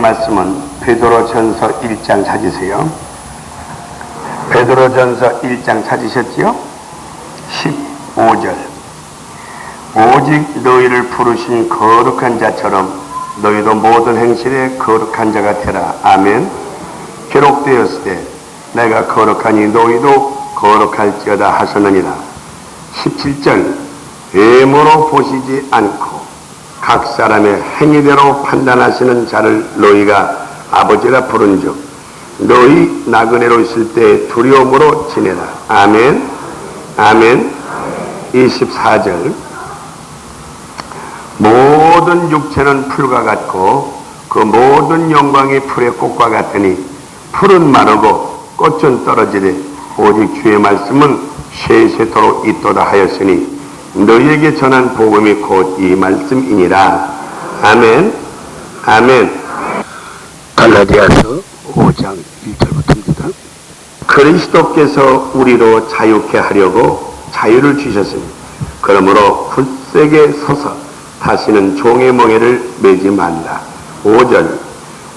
말씀은 베드로전서 1장 찾으세요. 베드로전서 1장 찾으셨지요? 15절. 오직 너희를 부르신 거룩한 자처럼 너희도 모든 행실에 거룩한 자가 되라. 아멘. 기록되었으되 내가 거룩하니 너희도 거룩할지어다 하셨느니라. 17절. 외모로 보시지 않고 각 사람의 행위대로 판단하시는 자를 너희가 아버지라 부른즉 너희 나그네로 있을 때 두려움으로 지내라. 아멘. 아멘. 24절. 모든 육체는 풀과 같고 그 모든 영광이 풀의 꽃과 같으니 풀은 마르고 꽃은 떨어지되 오직 주의 말씀은 세세토록 있도다 하였으니 너희에게 전한 복음이 곧 이 말씀이니라. 아멘. 아멘. 갈라디아서 5장 1절부터입니다. 그리스도께서 우리로 자유케 하려고 자유를 주셨으니 그러므로 굳세게 서서 다시는 종의 멍에를 매지 말라. 5절.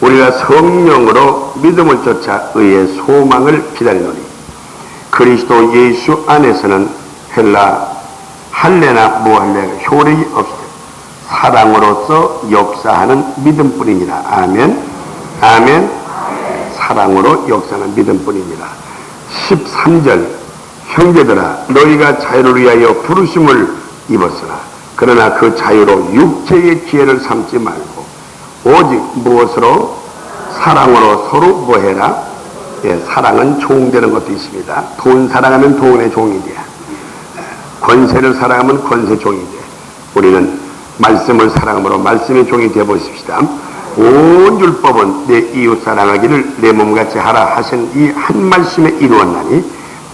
우리가 성령으로 믿음을 쫓아 의의 소망을 기다리노니 그리스도 예수 안에서는 할례나 무할례 효력이 없으되 사랑으로서 역사하는 믿음뿐이니라. 아멘. 아멘. 사랑으로 역사하는 믿음뿐이니라. 13절. 형제들아 너희가 자유를 위하여 부르심을 입었으나 그러나 그 자유로 육체의 기회를 삼지 말고 오직 무엇으로? 사랑으로 서로 뭐해라? 예, 사랑은 종되는 것도 있습니다. 돈 사랑하면 돈의 종이 돼. 권세를 사랑하면 권세 종이 돼. 우리는 말씀을 사랑함으로 말씀의 종이 되어보십시다. 온 율법은 내 이웃 사랑하기를 내 몸같이 하라 하신 이 한 말씀에 이루었나니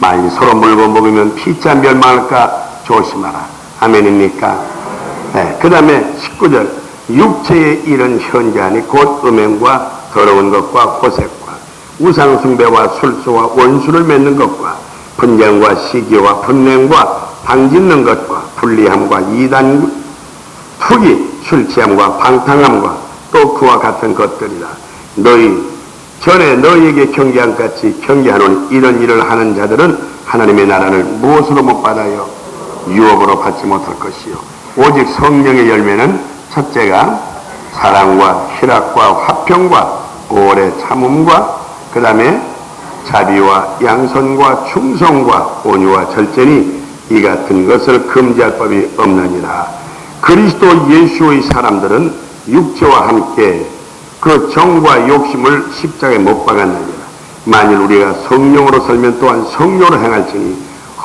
만일 서로 물고 먹으면 피차 멸망할까 조심하라. 아멘입니까? 네, 그 다음에 19절. 육체의 일은 현저하니 곧 음행과 더러운 것과 호색과 우상숭배와 술수와 원수를 맺는 것과 분쟁과 시기와 분냉과 당짓는 것과 불리함과 이단 투기 술취함과 방탕함과 또 그와 같은 것들이라. 너희 전에 너희에게 경계한 같이 경계하노니 이런 일을 하는 자들은 하나님의 나라를 무엇으로 못 받아요? 유업으로 받지 못할 것이요 오직 성령의 열매는 첫째가 사랑과 희락과 화평과 오래 참음과 그 다음에 자비와 양선과 충성과 온유와 절제니 이 같은 것을 금지할 법이 없느니라. 그리스도 예수의 사람들은 육체와 함께 그 정과 욕심을 십자가에 못 박았느니라. 만일 우리가 성령으로 살면 또한 성령으로 행할지니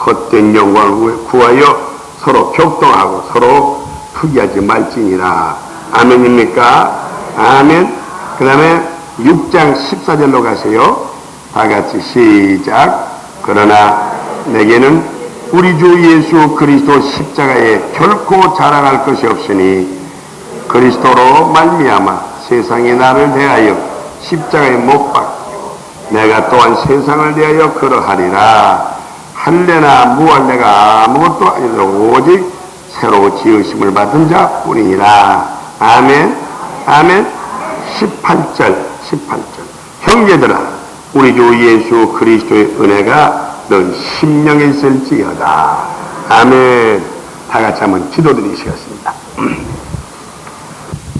헛된 영광을 구하여 서로 격동하고 서로 투기하지 말지니라. 아멘입니까? 아멘. 그 다음에 6장 14절로 가세요. 다 같이 시작. 그러나 내게는 우리 주 예수 그리스도 십자가에 결코 자랑할 것이 없으니 그리스도로 말미암아 세상이 나를 대하여 십자가에 못 박히고 내가 또한 세상을 대하여 그러하리라. 할례나 무할례가 아무것도 아니라 오직 새로 지으심을 받은 자뿐이니라. 아멘. 아멘. 18절. 형제들아 우리 주 예수 그리스도의 은혜가 넌 심령에 있을지어다. 아멘. 다 같이 한번 기도드리시겠습니다.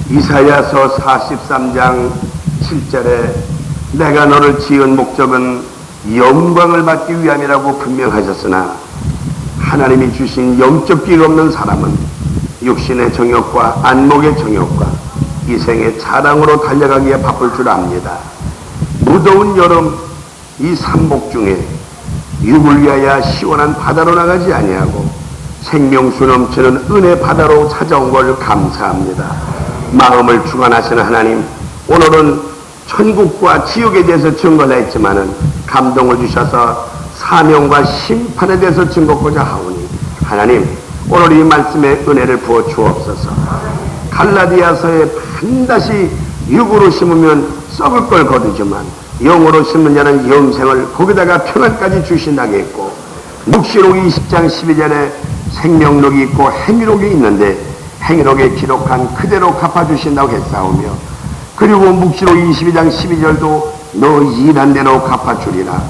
이사야서 43장 7절에 내가 너를 지은 목적은 영광을 받기 위함이라고 분명하셨으나 하나님이 주신 영적 기가 없는 사람은 육신의 정욕과 안목의 정욕과 이생의 자랑으로 달려가기에 바쁠 줄 압니다. 무더운 여름 이 삼복 중에 육을 위하여 시원한 바다로 나가지 아니하고 생명수 넘치는 은혜 바다로 찾아온 걸 감사합니다. 마음을 주관하시는 하나님, 오늘은 천국과 지옥에 대해서 증거를 했지만은 감동을 주셔서 사명과 심판에 대해서 증거하고자 하오니 하나님 오늘 이 말씀에 은혜를 부어 주옵소서. 갈라디아서에 반드시 육으로 심으면 썩을 걸 거두지만 영으로 심는 자는 영생을 거기다가 평안까지 주신다고 했고 묵시록 20장 12절에 생명록이 있고 행위록이 있는데 행위록에 기록한 그대로 갚아주신다고 했사오며 그리고 묵시록 22장 12절도 너 일한 대로 갚아주리라.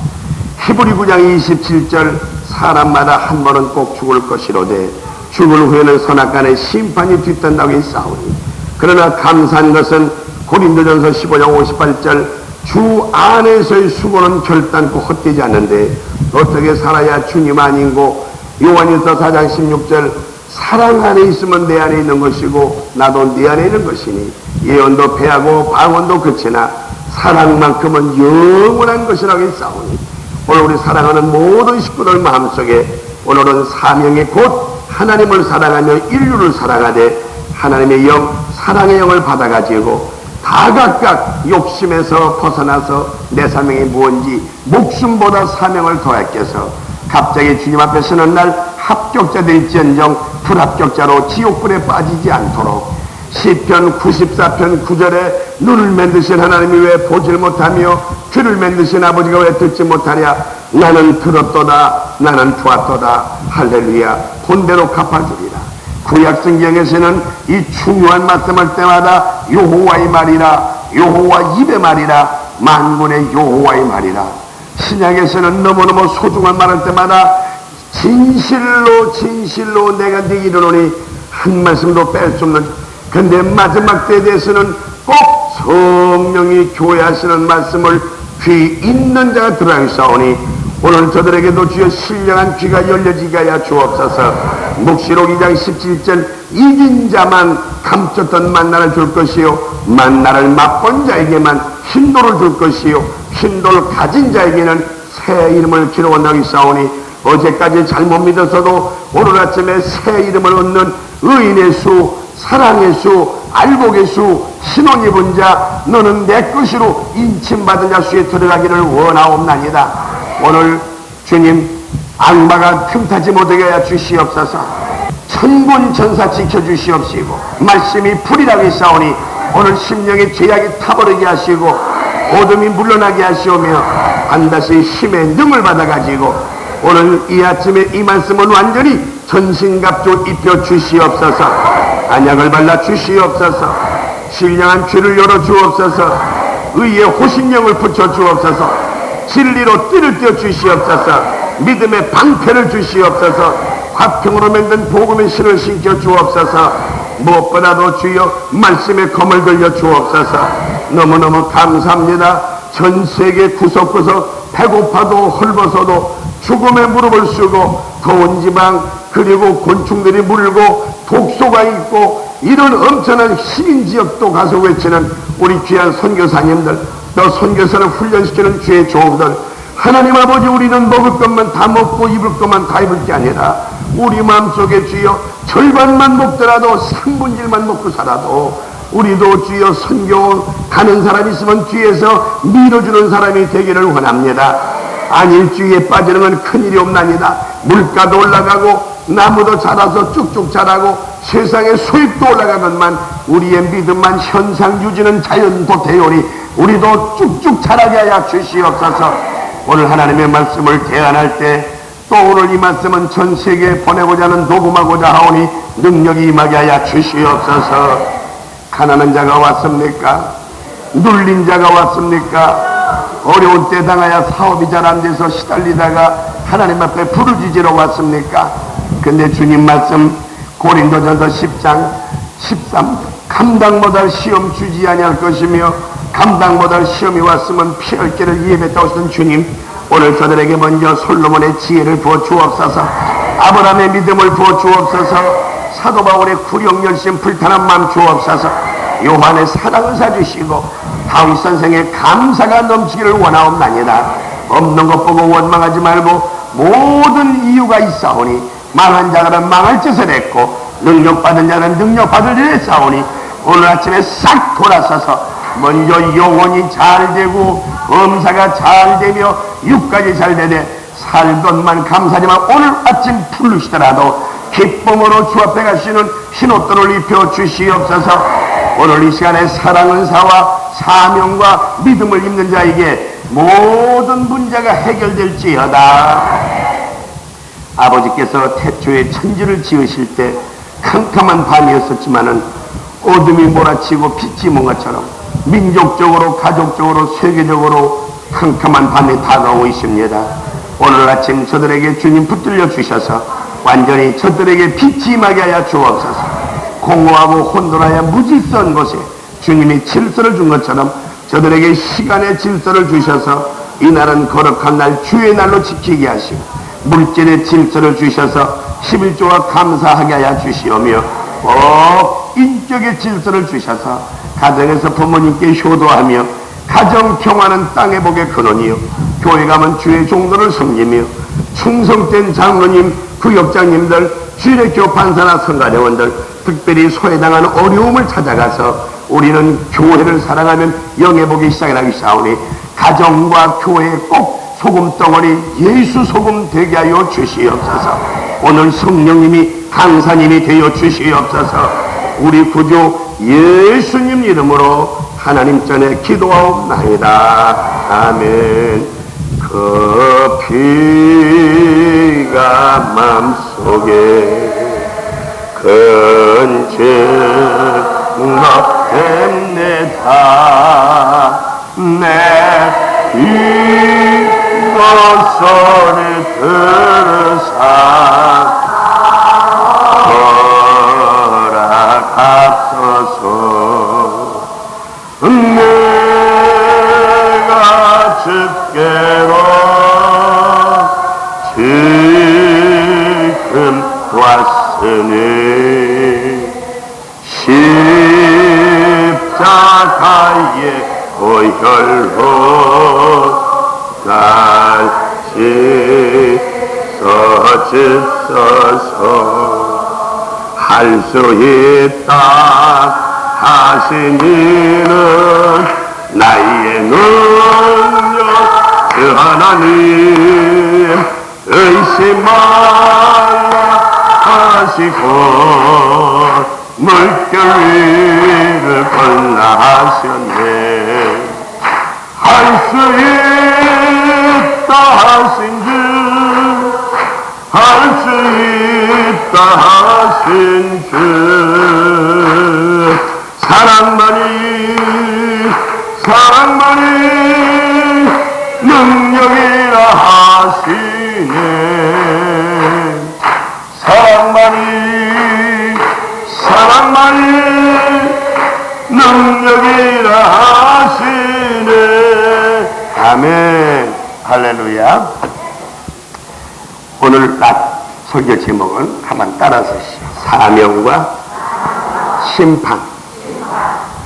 히브리 9장 27절 사람마다 한 번은 꼭 죽을 것이로되 죽을 후에는 선악간의 심판이 뒤뜬다고 했사오니 그러나 감사한 것은 고린도전서 15장 58절 주 안에서의 수고는 결단코 헛되지 않는데 어떻게 살아야 주님 아닌고 요한일서 4장 16절 사랑 안에 있으면 내 안에 있는 것이고 나도 네 안에 있는 것이니 예언도 패하고 방언도 그치나 사랑만큼은 영원한 것이라고 했사오니 오늘 우리 사랑하는 모든 식구들 마음속에 오늘은 사명이 곧 하나님을 사랑하며 인류를 사랑하되 하나님의 영, 사랑의 영을 받아가지고 다 각각 욕심에서 벗어나서 내 사명이 무엇인지 목숨보다 사명을 더하께서 갑자기 주님 앞에 서는 날 합격자될지언정 불합격자로 지옥불에 빠지지 않도록 시편 94편 9절에 눈을 만드신 하나님이 왜 보질 못하며 귀를 만드신 아버지가 왜 듣지 못하냐 나는 들었도다 나는 보았도다 할렐루야 본대로 갚아주리라. 구약성경에서는 이 중요한 말씀할 때마다 여호와의 말이라 여호와 입의 말이라 만군의 여호와의 말이라. 신약에서는 너무너무 소중한 말할 때마다 진실로 진실로 내가 네게 이르노니 한 말씀도 뺄 수 없는. 근데 마지막 때에 대해서는 꼭 성령이 교회하시는 말씀을 귀 있는 자가 들어가사오니 오늘 저들에게도 주여 신령한 귀가 열려지게 하여 주옵소서. 묵시록 2장 17절 이긴 자만 감췄던 만나를 줄 것이요 만나를 맛본 자에게만 흰돌을 줄 것이요 흰돌 가진 자에게는 새 이름을 기록한다고 있사오니 어제까지 잘못 믿었어도 오늘 아침에 새 이름을 얻는 의인의 수 사랑의 수 알복의 수 신혼 입은 자 너는 내 것으로 인침받은 자 수에 들어가기를 원하옵나이다. 오늘 주님 악마가 틈타지 못하게 하여 주시옵소서. 천군 천사 지켜주시옵시고 말씀이 불이라고 했사오니 오늘 심령의 죄악이 타버리게 하시고 어둠이 물러나게 하시오며 반드시 힘의 능을 받아가지고 오늘 이 아침에 이 말씀은 완전히 전신갑주 입혀 주시옵소서. 안약을 발라 주시옵소서. 신령한 귀를 열어 주옵소서. 의의 호신령을 붙여 주옵소서. 진리로 띠를 띄워 주시옵소서. 믿음의 방패를 주시옵소서. 화평으로 만든 복음의 신을 신겨 주옵소서. 무엇보다도 주여 말씀의 검을 들려 주옵소서. 너무너무 감사합니다. 전 세계 구석구석 배고파도 헐벗어도 죽음의 무릎을 쓰고 더운 지방 그리고 곤충들이 물고 독소가 있고 이런 엄청난 시인 지역도 가서 외치는 우리 귀한 선교사님들 또 선교사를 훈련시키는 주의 종들 하나님 아버지 우리는 먹을 것만 다 먹고 입을 것만 다 입을 게 아니라 우리 마음속에 주여 절반만 먹더라도 3분질만 먹고 살아도 우리도 주여 선교 가는 사람이 있으면 뒤에서 밀어주는 사람이 되기를 원합니다. 안일주의에 빠지는 건 큰일이 없나니다. 물가도 올라가고 나무도 자라서 쭉쭉 자라고 세상의 수입도 올라가건만 우리의 믿음만 현상 유지는 자연도 되오니 우리도 쭉쭉 자라게 하여 주시옵소서. 오늘 하나님의 말씀을 대안할 때 또 오늘 이 말씀은 전 세계에 보내고자 하는 녹음하고자 하오니 능력이 임하게 하여 주시옵소서. 가난한 자가 왔습니까? 눌린 자가 왔습니까? 어려운 때 당하여 사업이 잘 안 돼서 시달리다가 하나님 앞에 부르짖으러 왔습니까? 근데 주님 말씀 고린도전서 10장 13 감당 못할 시험 주지 아니할 것이며 감당 못할 시험이 왔으면 피할 길을 예배했다 하시던 주님 오늘 저들에게 먼저 솔로몬의 지혜를 부어 주옵소서. 아브라함의 믿음을 부어 주옵소서. 사도 바울의 구력 열심 불탄한 마음 주옵소서. 요한의 사랑을 사주시고 다윗 선생의 감사가 넘치기를 원하옵나이다. 없는 것 보고 원망하지 말고 모든 이유가 있사오니 망한 자들은 망할 짓을 했고 능력받은 자는 능력받을 일을 했사오니 오늘 아침에 싹 돌아서서 먼저 영혼이 잘 되고 검사가 잘 되며 육까지 잘 되되 살돈만 감사하지만 오늘 아침 부르시더라도 기쁨으로 주 앞에 가시는 흰옷들을 입혀 주시옵소서. 오늘 이 시간에 사랑은 사와 사명과 믿음을 입는 자에게 모든 문제가 해결될지어다. 아버지께서 태초에 천지를 지으실 때 캄캄한 밤이었었지만은 어둠이 몰아치고 빛이 몬 것처럼 민족적으로, 가족적으로, 세계적으로 캄캄한 밤이 다가오고 있습니다. 오늘 아침 저들에게 주님 붙들려 주셔서 완전히 저들에게 빛이 임하게 하여 주옵소서. 공허하고 혼돈하여 무질서한 곳에 주님이 질서를 준 것처럼 저들에게 시간의 질서를 주셔서 이 날은 거룩한 날, 주의 날로 지키게 하시고 물질의 질서를 주셔서 11조와 감사하게 하여 주시오며 인격의 질서를 주셔서 가정에서 부모님께 효도하며 가정 평화는 땅의 복의 근원이요 교회 가면 주의 종도를 섬기며 충성된 장로님, 구역장님들, 주일학교 판사나 성가대원들, 특별히 소외당하는 어려움을 찾아가서 우리는 교회를 사랑하면 영의 복이 시작하기 싸우니 가정과 교회에 꼭 소금덩어리 예수 소금 되게 하여 주시옵소서. 오늘 성령님이 강사님이 되어 주시옵소서. 우리 구주 예수님 이름으로 하나님 전에 기도하옵나이다. 아멘. 그 피가 맘속에 큰 증거 됩니다. 내 이것을 들으사 허락하소서. 내가 주께로 지금 왔으니 십자가의 보혈로 다시 써주소서. 할 수 있다 하시니는 나의 능력 주 하나님 의심 말라 하시고 물결 위를 건너하셨네. 할 수 있다 하신 주, 할 수 있다 하신 주, 사랑만이 능력이라 하시네. 사랑만이 능력이라 하시네. 아멘. 할렐루야. 오늘 낮 설교 제목은 한번 따라서 사명과 심판.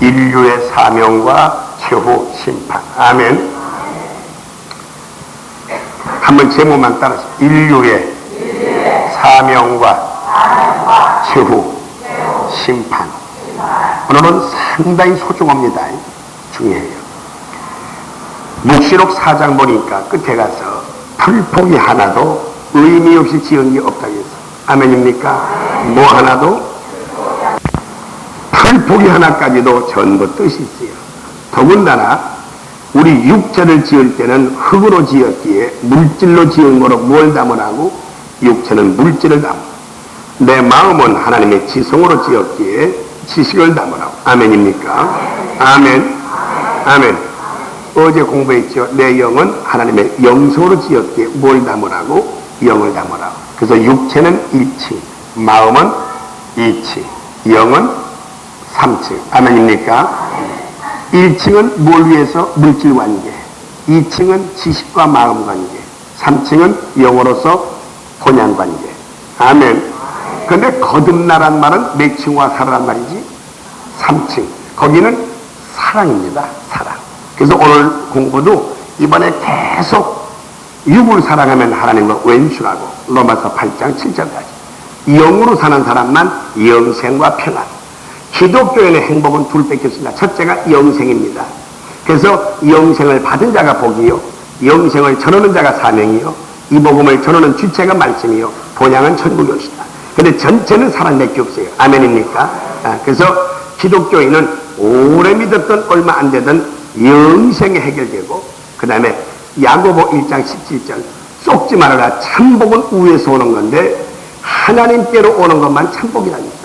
인류의 사명과 최후 심판. 아멘. 한번 제목만 따라서 인류의 사명과 최후 심판. 오늘은 상당히 소중합니다. 중요해요. 묵시록 4장 보니까 끝에 가서 풀포기 하나도 의미 없이 지은 게 없다고 했어. 아멘입니까? 뭐 하나도? 풀포기 하나까지도 전부 뜻이 있어요. 더군다나 우리 육체를 지을 때는 흙으로 지었기에 물질로 지은 거로 뭘 담으라고? 육체는 물질을 담으라고. 내 마음은 하나님의 지성으로 지었기에 지식을 담으라고. 아멘입니까? 아멘. 아멘. 어제 공부했죠. 내 영은 하나님의 영성으로 지었기에 뭘 담으라고? 영을 담으라고. 그래서 육체는 1층, 마음은 2층, 영은 3층. 아멘입니까? 1층은 뭘 위해서? 물질 관계. 2층은 지식과 마음 관계. 3층은 영으로서 본향 관계. 아멘. 근데 거듭나란 말은 몇 층과 살아란 말이지? 3층. 거기는 사랑입니다. 사랑. 그래서 오늘 공부도 이번에 계속 육을 사랑하면 하나님과 왼수라고 로마서 8장 7절까지. 영으로 사는 사람만 영생과 평안. 기독교인의 행복은 둘 뺏겼습니다. 첫째가 영생입니다. 그래서 영생을 받은 자가 복이요, 영생을 전하는 자가 사명이요, 이 복음을 전하는 주체가 말씀이요, 본향은 천국이 옵시다. 근데 전체는 사랑밖에 없어요. 아멘입니까? 그래서 기독교인은 오래 믿었던 얼마 안 되던 영생이 해결되고, 그 다음에 야고보 1장 17절 쏙지 말아라. 참복은 위에서 오는 건데 하나님께로 오는 것만 참복이랍니다.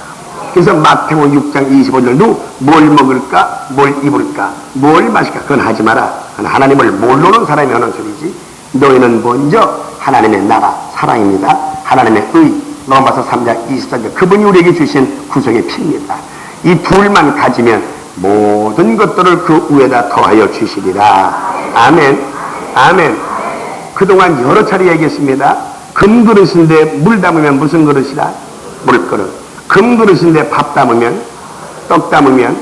그래서 마태복음 6장 25절도 뭘 먹을까, 뭘 입을까, 뭘 마실까, 그건 하지 마라. 하나님을 모르는 사람이 하는 소리지. 너희는 먼저 하나님의 나라, 사랑입니다. 하나님의 의, 로마서 3장 24절, 그분이 우리에게 주신 구속의 피입니다. 이 둘만 가지면 모든 것들을 그 위에다 더하여 주시리라. 아멘. 아멘. 그동안 여러 차례 얘기했습니다. 금그릇인데 물 담으면 무슨 그릇이라? 물그릇. 금그릇인데 밥 담으면, 떡 담으면,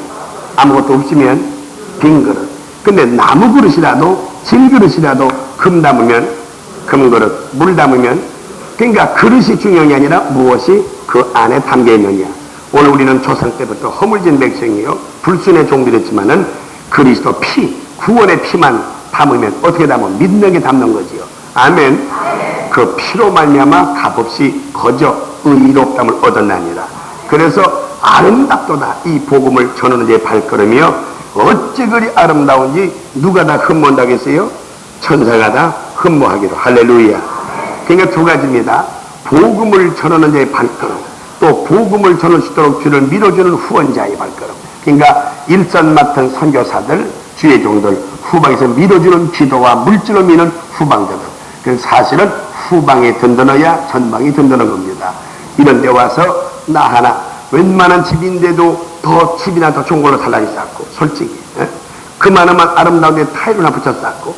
아무것도 없으면 빈 그릇. 근데 나무 그릇이라도, 진 그릇이라도 금 담으면 금그릇, 물 담으면, 그러니까 그릇이 중요한 게 아니라 무엇이 그 안에 담겨 있느냐. 오늘 우리는 조상 때부터 허물진 백성이요, 불순의 종들이었지만은 그리스도 피, 구원의 피만 담으면 어떻게 담으면 믿는 게 담는 거지요. 아멘. 그 피로 말미암아 값없이 거저 의롭담을 얻었나니라. 그래서 아름답도다 이 복음을 전하는 제 발걸음이요, 어찌 그리 아름다운지 누가 다 흠모한다겠어요? 천사가 다 흠모하기로. 할렐루야. 그러니까 두 가지입니다. 복음을 전하는 자의 발걸음, 또 복음을 전할 수 있도록 주를 밀어주는 후원자의 발걸음. 그러니까 일선 맡은 선교사들, 주의 종들, 후방에서 밀어주는 기도와 물질을 미는 후방자들. 그래서 사실은 후방이 든든해야 전방이 든든한 겁니다. 이런 데 와서 나 하나 웬만한 집인데도 더 집이나 더 좋은 걸로 살라니 쌓고, 솔직히 그만하면 아름다운 데 타일이나 붙여 쌓고,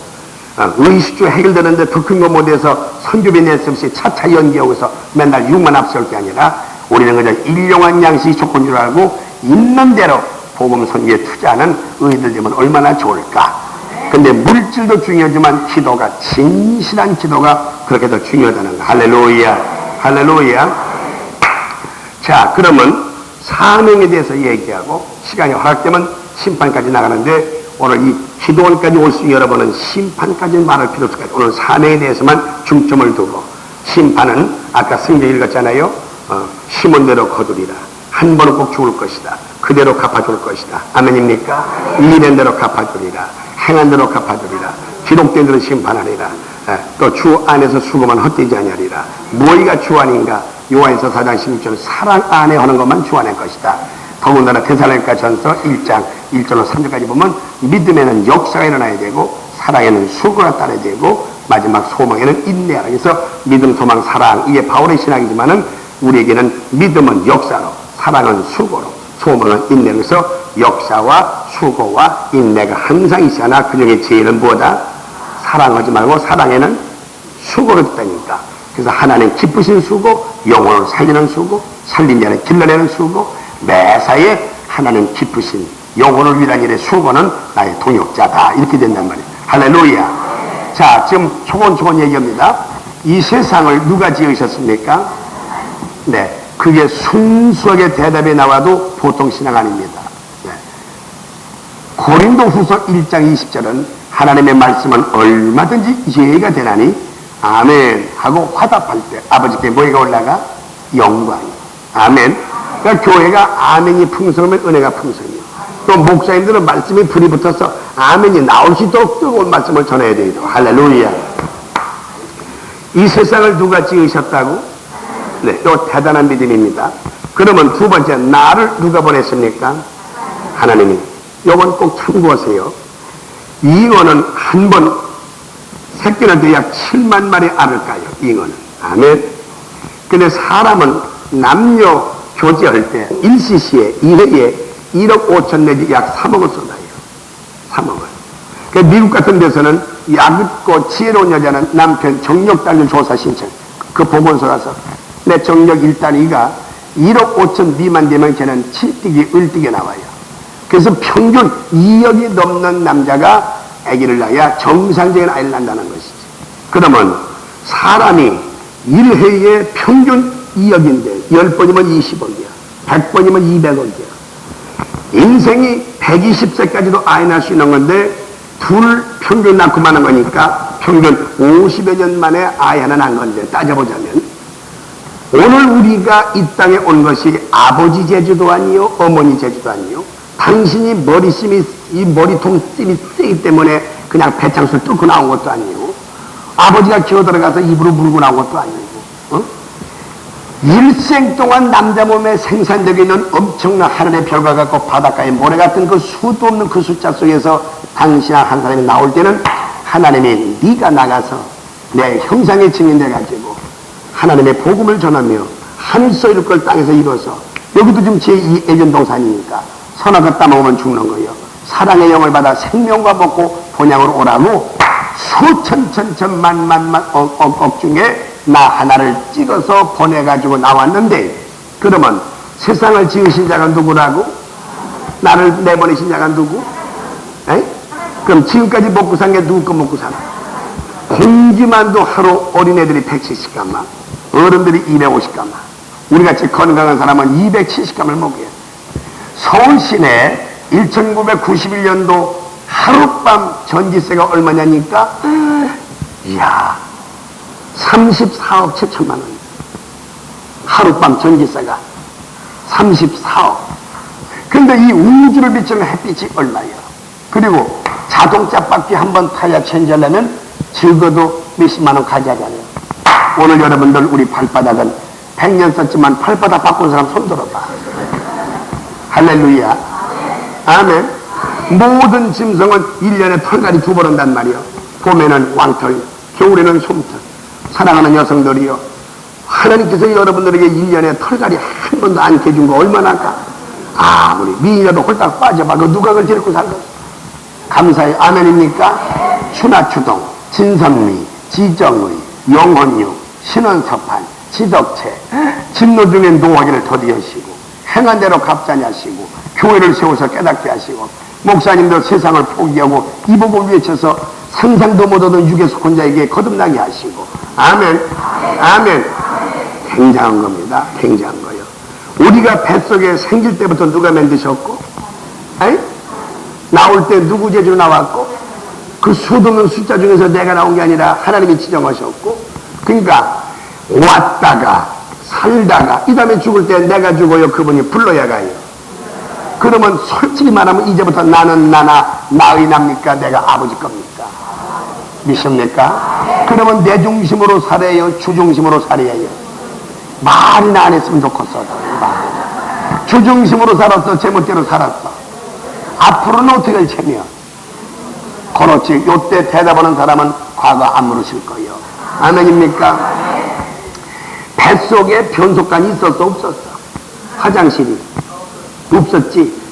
의식주 해결되는데 더 큰 거 못해서 선교비 낼 수 없이 차차 연기하고서 맨날 육만 앞세울 게 아니라 우리는 그저 일용한 양식이 조건인 줄 알고 있는 대로 복음 선교에 투자하는 의들 되면 얼마나 좋을까. 근데 물질도 중요하지만 기도가, 진실한 기도가 그렇게 더 중요하다는 거. 할렐루야. 할렐루야. 자, 그러면 사명에 대해서 얘기하고 시간이 허락되면 심판까지 나가는데, 오늘 이 기도원까지 올 수 있는 여러분은 심판까지 말할 필요 없을 것 같아요. 오늘 사명에 대해서만 중점을 두고, 심판은 아까 성경 읽었잖아요. 심은 대로 거두리라. 한 번은 꼭 죽을 것이다. 그대로 갚아줄 것이다. 아멘입니까? 일한 대로 갚아주리라. 행한 대로 갚아주리라. 기록된 대로 심판하리라. 또 주 안에서 수고만 헛되지 아니하리라. 무엇이가 주 안인가? 요한일서 4장 16절, 사랑 안에 하는 것만 주 안의 것이다. 더군다나 데살로니가 전서 1장 1절로 3절까지 보면 믿음에는 역사가 일어나야 되고, 사랑에는 수고가 따라야 되고, 마지막 소망에는 인내하라. 그래서 믿음, 소망, 사랑, 이게 바울의 신학이지만은 우리에게는 믿음은 역사로, 사랑은 수고로, 소망은 인내로 해서 역사와 수고와 인내가 항상 있어야, 그 중에 제일은 뭐다? 사랑하지 말고 사랑에는 수고를 했다니까. 그래서 하나님 기쁘신 수고, 영혼을 살리는 수고, 살린 자를 길러내는 수고, 매사에 하나님 기쁘신 영혼을 위한 일의 수고는 나의 동역자다. 이렇게 된단 말이에요. 할렐루야. 자, 지금 초곤초곤 얘기합니다. 이 세상을 누가 지으셨습니까? 네, 그게 순수하게 대답이 나와도 보통 신앙 아닙니다. 네. 고린도후서 1장 20절은 하나님의 말씀은 얼마든지 이해가 되나니 아멘 하고 화답할 때 아버지께 뭐가 올라가? 영광이. 아멘. 그러니까 교회가 아멘이 풍성하면 은혜가 풍성해요. 또 목사님들은 말씀이 불이 붙어서 아멘이 나올 수 있도록 뜨거운 말씀을 전해야 돼요. 할렐루야. 이 세상을 누가 지으셨다고? 네, 이거 대단한 믿음입니다. 그러면 두 번째, 나를 누가 보냈습니까? 하나님이. 이건 꼭 참고하세요. 잉어는 한 번 새끼는 또 약 7만 마리 알을 까요. 잉어는. 아멘. 근데 사람은 남녀 교제할 때 1cc에 1회에 1억 5천 내지 약 3억을 쏟아요. 3억을. 그러니까 미국 같은 데서는 야긋고 지혜로운 여자는 남편 정력 단위 조사 신청. 그 보건소 가서 내 정력 1단위가 1억 5천 미만 되면 걔는 7띠기, 을띠기 나와요. 그래서 평균 2억이 넘는 남자가 아기를 낳아야 정상적인 아이를 낳는다는 것이지. 그러면 사람이 1회에 평균 2억인데 10번이면 20억이야. 100번이면 200억이야. 인생이 120세까지도 아이 낳을 수 있는 건데 둘 평균 낳고 마는 거니까 평균 50여 년 만에 아이 하나 낳은 건데, 따져보자면 오늘 우리가 이 땅에 온 것이 아버지 재주도 아니요 어머니 재주도 아니요, 당신이 이 머리통 씀이 세기 때문에 그냥 배창수를 뚫고 나온 것도 아니요, 아버지가 기어 들어가서 입으로 물고 나온 것도 아니고, 일생 동안 남자 몸에 생산되고 있는 엄청난 하늘의 별과 같고 바닷가의 모래 같은 그 수도 없는 그 숫자 속에서 당신 한 사람이 나올 때는 하나님이 네가 나가서 내 형상에 증인돼 가지고 하나님의 복음을 전하며 하늘서 이룰 걸 땅에서 이뤄서 여기도 지금 제2 동산이니까 선악을 따먹으면 죽는 거예요. 사랑의 영을 받아 생명과 먹고 본향으로 오라고 수천 천천만 억 중에 나 하나를 찍어서 보내가지고 나왔는데, 그러면 세상을 지으신 자가 누구라고? 나를 내보내신 자가 누구? 에? 그럼 지금까지 먹고 산 게 누구 거 먹고 사나? 공기만도 하루 어린애들이 170g만, 어른들이 250g만, 우리같이 건강한 사람은 270g을 먹어요. 서울 시내 1991년도 하룻밤 전기세가 얼마냐니까? 이야, 34억 7천만 원. 하룻밤 전기세가 34억. 근데 이 우주를 비추는 햇빛이 얼마예요? 그리고 자동차 바퀴 한번 타야 체인지하려면 적어도 몇십만 원 가져가잖아요. 오늘 여러분들 우리 발바닥은 100년 썼지만 발바닥 바꾼 사람 손 들어봐. 할렐루야. 아멘. 모든 짐승은 1년에 털갈이 2번 한단 말이요. 봄에는 왕털, 겨울에는 솜털. 사랑하는 여성들이요, 하나님께서 여러분들에게 1년에 털갈이 한 번도 안 깨준 거 얼마나 아까? 우리 미인이라도 홀딱 빠져봐. 그 누가 그걸 데리고 살겠어? 감사해. 아멘입니까? 추나추동, 진선미, 지정의, 영혼유, 신원서판, 지덕체, 진노 중에 노하기를 더디하시고 행한 대로 갑자냐시고 교회를 세워서 깨닫게 하시고 목사님도 세상을 포기하고 이 복을 외쳐서 상상도 못하던 육에 속한 자에게 거듭나게 하시고. 아멘. 아멘. 굉장한 겁니다. 굉장한 거예요. 우리가 뱃속에 생길 때부터 누가 만드셨고, 에이? 나올 때 누구 재주로 나왔고, 그 수도 없는 숫자 중에서 내가 나온 게 아니라 하나님이 지정하셨고, 그러니까 왔다가 살다가 이 다음에 죽을 때 내가 죽어요. 그분이 불러야 가요. 그러면 솔직히 말하면 이제부터 나는 나의 납니까? 내가 아버지 겁니까? 믿습니까? 그러면 내 중심으로 살아요? 주 중심으로 살아요? 말이나 안 했으면 좋겠어. 주 중심으로 살았어? 제멋대로 살았어? 앞으로는 어떻게 할 채면? 그렇지. 요때 대답하는 사람은 과거 안 물으실 거예요. 아멘입니까? 뱃속에 변속관이 있었어? 없었어? 화장실이 없었지.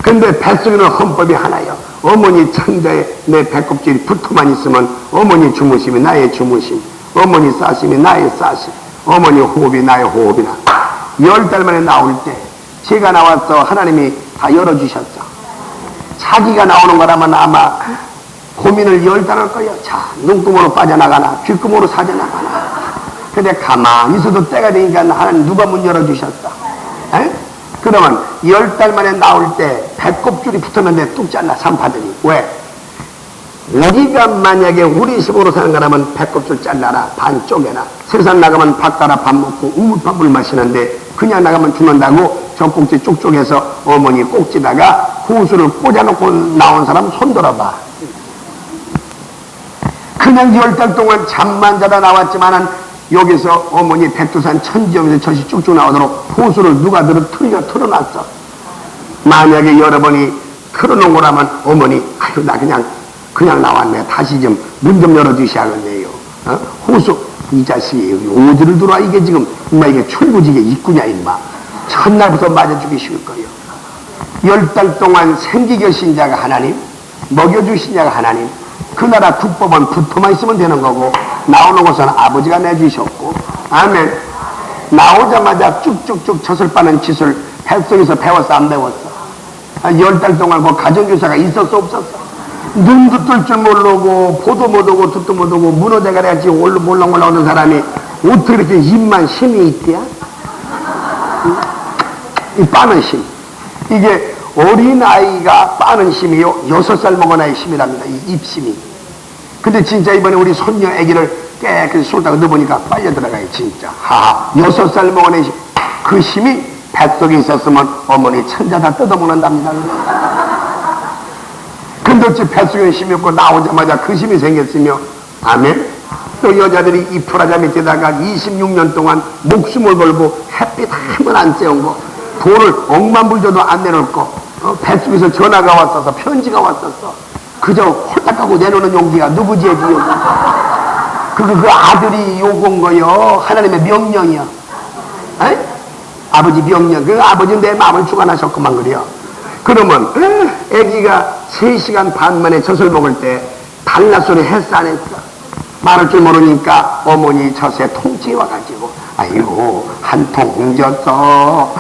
근데 뱃속에는 헌법이 하나요. 어머니 창자에 내 배꼽질이 붙어만 있으면 어머니 주무심이 나의 주무심, 어머니 싸심이 나의 싸심, 어머니 호흡이 나의 호흡이나. 10달 만에 나올 때 제가 나와서 하나님이 다 열어주셨죠. 자기가 나오는 거라면 아마 고민을 10달 할 거예요. 자, 눈구멍으로 빠져나가나 귓구멍으로 사져나가나. 근데 가만히 있어도 때가 되니까 하나님 누가 문 열어주셨어? 에? 그러면 10달 만에 나올 때 배꼽줄이 붙었는데 뚝 잘라 산파들이. 왜? 우리가 만약에 우리 식으로 사는 거라면 배꼽줄 잘라라, 반 쪼개라. 세상 나가면 밥 따라 밥 먹고 우물밥을 마시는데 그냥 나가면 죽는다고 젖꼭지 쭉 쪼개서 어머니 꼭지다가 호수를 꽂아놓고 나온 사람 손 들어봐. 그냥 10달 동안 잠만 자다 나왔지만은 여기서 어머니 백두산 천지역에서 젖이 쭉쭉 나오도록 호수를 누가 틀어놨어. 만약에 여러분이 틀어놓은 거라면 어머니, 아유 나 그냥 나왔네. 다시 좀 문 좀 열어주셔야겠네요. 호수, 이 자식이 어디를 들어와. 이게 지금 임마 이게 철부지게 있구냐 임마. 첫날부터 맞아 죽이실 거예요. 10달 동안 생기계신 자가 하나님, 먹여주신 자가 하나님. 그 나라 국법은 붙어만 있으면 되는 거고 나오는 것은 아버지가 내주셨고. 아멘. 나오자마자 쭉쭉쭉 젖을 빠는 짓을 뱃속에서 배웠어 안 배웠어? 10달 동안 뭐 가정교사가 있었어 없었어? 눈도 뜰 줄 모르고 보도 못하고 듣도 못하고 문어대가리 지금 몰랑 올라오는 사람이 어떻게 이렇게 입만 힘이 있대야? 이 빠는 힘. 이게 어린아이가 빠는 힘이요 6살 먹은 아이 힘이랍니다. 이 입심이. 근데 진짜 이번에 우리 손녀 아기를 깨끗이 쏟다가 넣어보니까 빨려 들어가요. 진짜. 하하. 6살 먹은 아이 힘. 그 힘이 뱃속에 있었으면 어머니 천자 다 뜯어먹는답니다. 근데 어찌 뱃속에 힘이 없고 나오자마자 그 힘이 생겼으며. 아멘. 또 여자들이 이 프라자 밑에다가 26년 동안 목숨을 걸고 햇빛 한 번 안 쐬어온 거, 돈을 억만 불 줘도 안 내놓을 거, 뱃속에서 전화가 왔었어, 편지가 왔었어. 그저 홀딱하고 내놓는 용기가 누구 죄지? 그 아들이 요구한 거요. 하나님의 명령이야. 에이? 아버지 명령. 그 아버지는 내 마음을 주관하셨구만 그래요. 그러면 애기가 3시간 반 만에 젖을 먹을 때 달라소리 했어 안 했어? 말할 줄 모르니까 어머니 젖에 통증이 와가지고 아이고 한 통 젖어.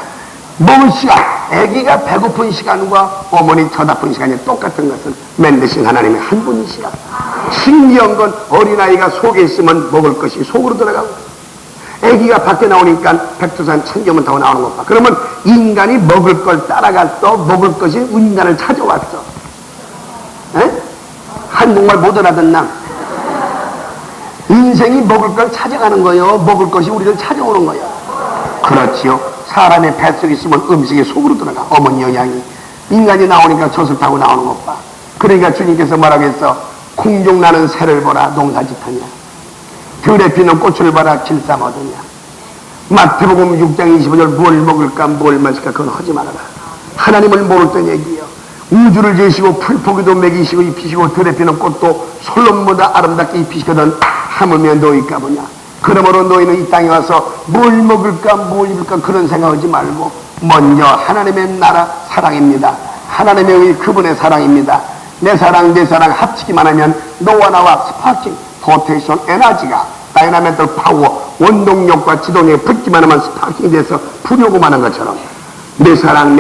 먹을 시간, 애기가 배고픈 시간과 어머니 젖 아픈 시간이 똑같은 것은 만드신 하나님의 한 분이시라. 신기한 건 어린아이가 속에 있으면 먹을 것이 속으로 들어가고, 애기가 밖에 나오니까 백두산 천개문 타고 나오는 것 봐. 그러면 인간이 먹을 걸 따라갔어. 먹을 것이 인간을 찾아왔어. 에? 한국말 못 알아듣나? 인생이 먹을 걸 찾아가는 거예요. 먹을 것이 우리를 찾아오는 거예요. 그렇지요. 사람의 뱃속에 있으면 음식이 속으로 들어가. 어머니 영양이. 인간이 나오니까 젖을 타고 나오는 것 봐. 그러니까 주님께서 뭐라고 했어? 공중 나는 새를 보라 농사짓하냐. 들에 피는 꽃을 봐라 길쌈 얻으냐. 마태복음 6장 25절 뭘 먹을까 뭘 마실까 그건 하지 말아라. 하나님을 모를 때 얘기예요. 우주를 지으시고 풀포기도 먹이시고 입히시고 들에 피는 꽃도 솔로몬보다 아름답게 입히시거든 하물며 너희가 뭐냐. 그러므로 너희는 이 땅에 와서 뭘 먹을까 뭘 입을까 그런 생각하지 말고 먼저 하나님의 나라 사랑입니다. 하나님의 의 그분의 사랑입니다. 내 사랑 내 사랑 합치기만 하면 너와 나와 스파킹 포테이션 에너지가 다이나멘탈 파워 원동력과 지동력이 붙기만 하면 스파킹이 돼서 불효고만 한 것처럼 내 사랑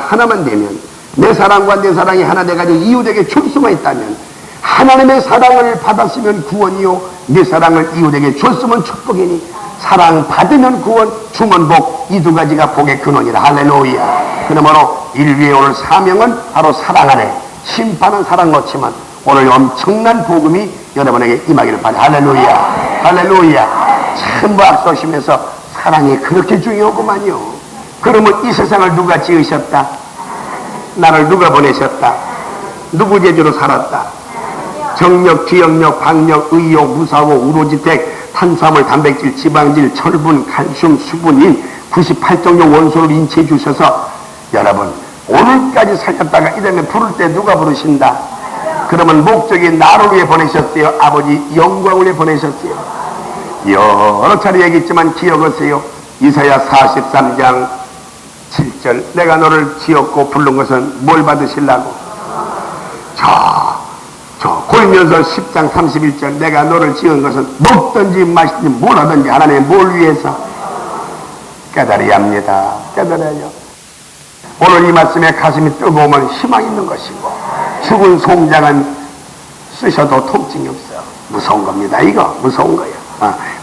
하나만 되면 내 사랑과 내 사랑이 하나 돼가지고 이웃에게 줄 수만 있다면 하나님의 사랑을 받았으면 구원이요 내 사랑을 이웃에게 줬으면 축복이니 사랑 받으면 구원 주면 복 이 두 가지가 복의 근원이라. 할렐루야. 그러므로 인류의 오늘 사명은 바로 사랑하네. 심판은 사랑 놓지만 오늘 엄청난 복음이 여러분에게 임하기를 바랍니다. 할렐루야. 할렐루야. 참 박수하시면서 사랑이 그렇게 중요하구만요. 그러면 이 세상을 누가 지으셨다? 나를 누가 보내셨다? 누구 제주로 살았다? 정력, 기억력, 박력, 의욕, 무사고, 우로지택, 탄수화물, 단백질, 지방질, 철분, 칼슘, 수분인 98종류 원소를 인체해 주셔서 여러분 오늘까지 살렸다가 이러면 부를 때 누가 부르신다? 그러면 목적이 나를 위해 보내셨어요? 아버지 영광을 위해 보내셨어요? 여러 차례 얘기했지만 기억하세요. 이사야 43장 7절 내가 너를 지었고 부른 것은 뭘 받으시려고? 저 골면서 10장 31절 내가 너를 지은 것은 먹든지 마시든지 뭘 하든지 하나님 뭘 위해서? 깨달아야 합니다. 깨달아야죠. 오늘 이 말씀에 가슴이 뜨거우면 희망이 있는 것이고 죽은 송장은 쓰셔도 통증이 없어요. 무서운 겁니다. 이거 무서운 거예요.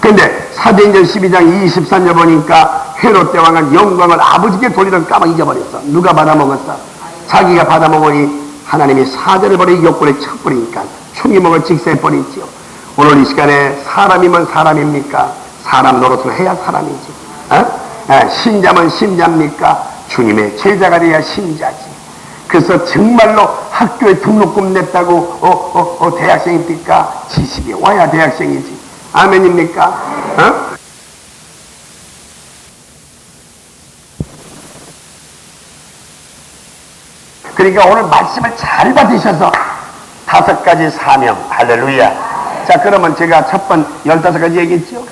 근데 사도행전 12장 23절 보니까 헤롯 대왕은 영광을 아버지께 돌리던 까막 잊어버렸어. 누가 받아먹었어? 자기가 받아먹으니 하나님이 사자를 버리고 욕구를 쳐버리니까 충이 먹을 직세 버리지요. 오늘 이 시간에 사람이면 사람입니까? 사람 노릇을 해야 사람이지. 신자면 신자입니까? 주님의 제자가 돼야 신자지. 그래서 정말로 학교에 등록금 냈다고 대학생입니까? 지식이 와야 대학생이지. 아멘입니까? 그러니까 오늘 말씀을 잘 받으셔서 5가지 사명. 할렐루야. 자, 그러면 제가 첫 번 15가지 얘기했죠.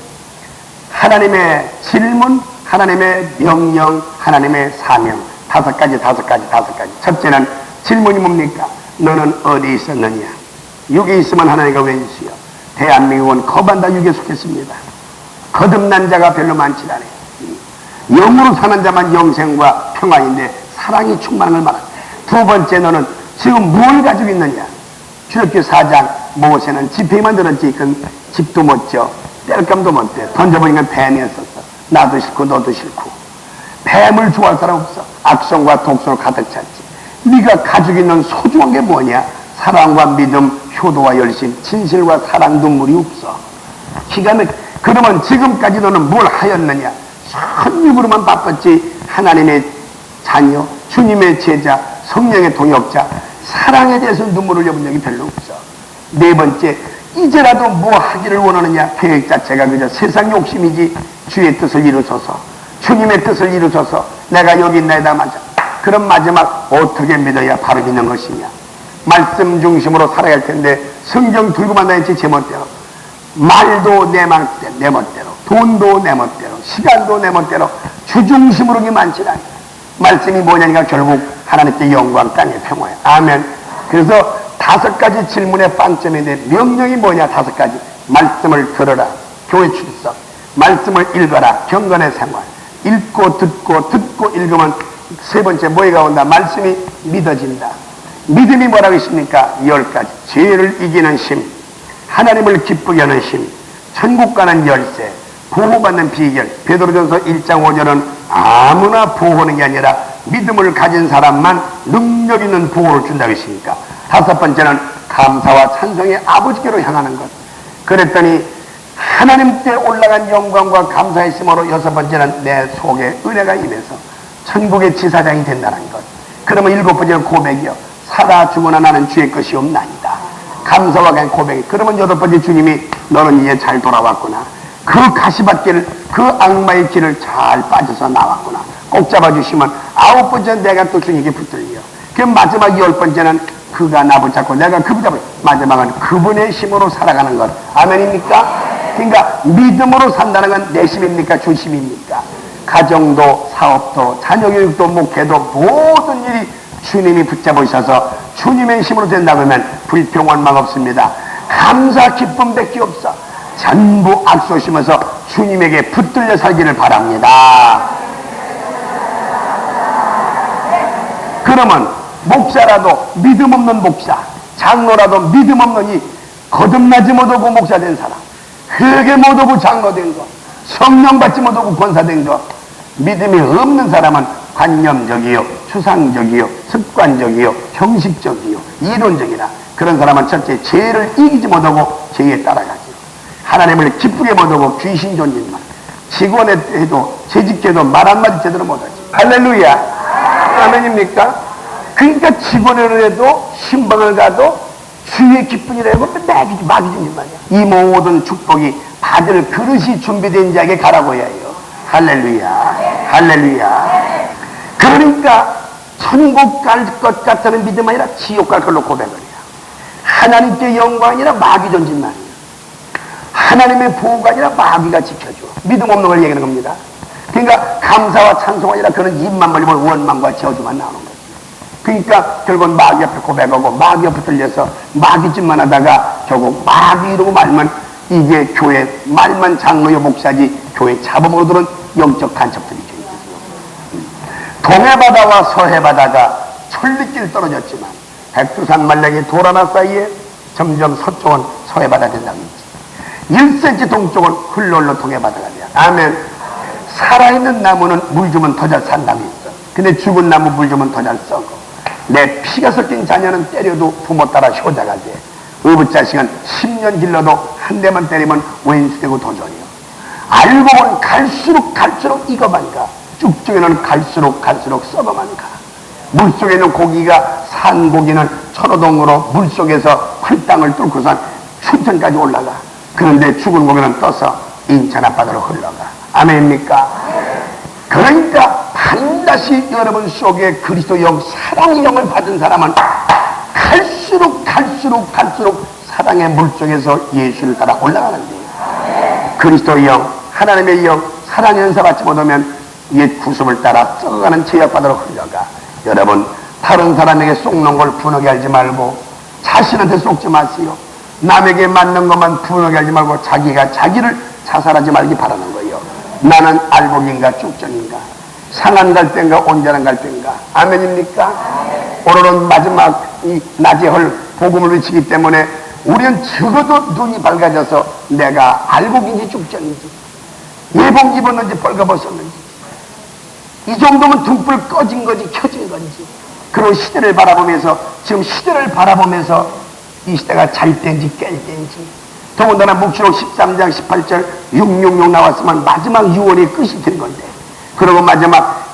하나님의 질문, 하나님의 명령, 하나님의 사명. 5가지. 첫째는 질문이 뭡니까? 너는 어디 있었느냐? 육에 있으면 하나님과 웬수요. 대한민국은 거반다 육에 속했습니다. 거듭난 자가 별로 많지 않아요. 영으로 사는 자만 영생과 평화인데 사랑이 충만한 걸 말합니다. 두 번째, 너는 지금 뭘 가지고 있느냐? 출애굽기 4장 모세는 지팡이만 들었지 그 집도 못 져, 뗄감도 못 대. 던져보니까 뱀이었었어. 나도 싫고 너도 싫고. 뱀을 좋아할 사람 없어. 악성과 독성으로 가득 찼지. 네가 가지고 있는 소중한 게 뭐냐? 사랑과 믿음, 효도와 열심, 진실과 사랑, 눈물이 없어. 기가 막혀. 그러면 지금까지 너는 뭘 하였느냐? 선육으로만 바빴지. 하나님의 자녀, 주님의 제자, 성령의 동역자, 사랑에 대해서 눈물을 흘려본 적이 별로 없어. 네 번째, 이제라도 뭐 하기를 원하느냐. 계획 자체가 그저 세상 욕심이지 주의 뜻을 이루소서, 주님의 뜻을 이루소서, 내가 여기 있나이다. 맞아. 그럼 마지막 어떻게 믿어야 바로 믿는 것이냐. 말씀 중심으로 살아야 할 텐데 성경 들고만 다니지 제 멋대로, 말도 내 멋대로, 돈도 내 멋대로, 시간도 내 멋대로 주 중심으로 많지 않아요. 말씀이 뭐냐니까 결국 하나님께 영광, 땅의 평화예요. 아멘. 그래서 5가지 질문의 빵점인데 명령이 뭐냐. 5가지. 말씀을 들어라, 교회 출석. 말씀을 읽어라, 경건의 생활. 읽고 듣고 읽으면 세 번째 뭐가 온다. 말씀이 믿어진다. 믿음이 뭐라고 있습니까? 10가지. 죄를 이기는 힘, 하나님을 기쁘게 하는 힘, 천국 가는 열쇠, 보호받는 비결. 베드로전서 1장 5절은 아무나 보호하는 게 아니라 믿음을 가진 사람만 능력 있는 보호를 준다고 했으니까. 5번째는 감사와 찬송의 아버지께로 향하는 것. 그랬더니 하나님께 올라간 영광과 감사의 심으로 6번째는 내 속에 은혜가 임해서 천국의 지사장이 된다는 것. 그러면 7번째는 고백이요. 살아 죽으나 나는 주의 것이 없나이다. 감사와 고백이. 그러면 8번째 주님이 너는 이제 잘 돌아왔구나. 그 가시밭길, 그 악마의 길을 잘 빠져서 나왔구나. 꼭 잡아주시면 9번째는 내가 또 주님께 붙들려. 그 마지막 10번째는 그가 나 붙잡고 내가 그 붙잡고, 마지막은 그분의 힘으로 살아가는 것. 아멘입니까? 그러니까 믿음으로 산다는 건 내 힘입니까? 주 힘입니까? 가정도 사업도 자녀교육도 목회도 모든 일이 주님이 붙잡으셔서 주님의 힘으로 된다고 하면 불평원망 없습니다. 감사 기쁨 밖에 없어. 전부 악소심어서 주님에게 붙들려 살기를 바랍니다. 그러면 목사라도 믿음 없는 목사, 장로라도 믿음 없는 이 거듭나지 못하고 목사 된 사람, 회개 못하고 장로 된 거, 성령 받지 못하고 권사 된 거, 믿음이 없는 사람은 관념적이요, 추상적이요, 습관적이요, 형식적이요, 이론적이라. 그런 사람은 첫째 죄를 이기지 못하고 죄에 따라가죠. 하나님을 기쁘게 못하고 귀신 존짓만, 직원에도 재직해도 말 한마디 제대로 못하지. 할렐루야. 아멘입니까? 그러니까 직원을 해도 신방을 가도 주의 기쁜 일을 하고 마귀 존짓만이야. 이 모든 축복이 받을 그릇이 준비된 자에게 가라고 해야 해요. 할렐루야. 할렐루야. 그러니까 천국 갈 것 같다는 믿음 아니라 지옥 갈 걸로 고백을 해요. 하나님께 영광이 아니라 마귀 존짓만이에요. 하나님의 보호가 아니라 마귀가 지켜줘. 믿음 없는 걸 얘기하는 겁니다. 그러니까 감사와 찬송이 아니라 그는 입만 벌리면 원망과 저주만 나오는 거죠. 그러니까 결국은 마귀 옆에 고백하고 마귀 옆에 들려서 마귀짓만 하다가 결국 마귀 이러고 말면 이게 교회 말만 장로요 목사지 교회 잡음으로 들은 영적 간첩들이죠. 동해바다와 서해바다가 천리길 떨어졌지만 백두산 말량의 도라나 사이에 점점 서쪽은 서해바다 된다고 했지. 1cm 동쪽은 흘러흘러 동해바다가 돼요. 아멘. 살아있는 나무는 물 주면 더 잘 산 나무 있어. 근데 죽은 나무 물 주면 더 잘 썩어. 내 피가 섞인 자녀는 때려도 부모 따라 효자가 돼. 어부자식은 10년 길러도 한 대만 때리면 왼수 되고 도전이요. 알고 보면 갈수록 익어만 가. 쭉쭉이는 갈수록 썩어만 가. 물속에 있는 고기가 산 고기는 천호동으로 물속에서 풀땅을 뚫고선 춘천까지 올라가. 그런데 죽은 고기는 떠서 인천 앞바다로 흘러가. 아멘입니까? 그러니까 반드시 여러분 속에 그리스도 영, 사랑의 영을 받은 사람은 갈수록 사랑의 물속에서 예수를 따라 올라가는 거예요. 그리스도 영, 하나님의 영, 사랑의 연사 받지 못하면 옛 구습을 따라 썩어가는 죄악바다로 흘러가. 여러분, 다른 사람에게 속는 걸 분하게 알지 말고 자신한테 속지 마세요. 남에게 맞는 것만 분하게 알지 말고 자기가 자기를 자살하지 말기 바라는 거예요. 나는 알곡인가 쭉정인가, 상한 갈대인가 온전한 갈대인가. 아멘입니까? 오늘은 마지막 이 낮에 할 복음을 외치기 때문에 우리는 적어도 눈이 밝아져서 내가 알곡인지 쭉정인지, 예복 입었는지 벌거벗었는지, 이 정도면 등불 꺼진 건지 켜진 건지, 그런 시대를 바라보면서, 지금 시대를 바라보면서 이 시대가 잘 때인지 깰 때인지. 더군다나 묵시록 13장 18절 666 나왔으면 마지막 유언이 끝이 된 건데, 그리고 마지막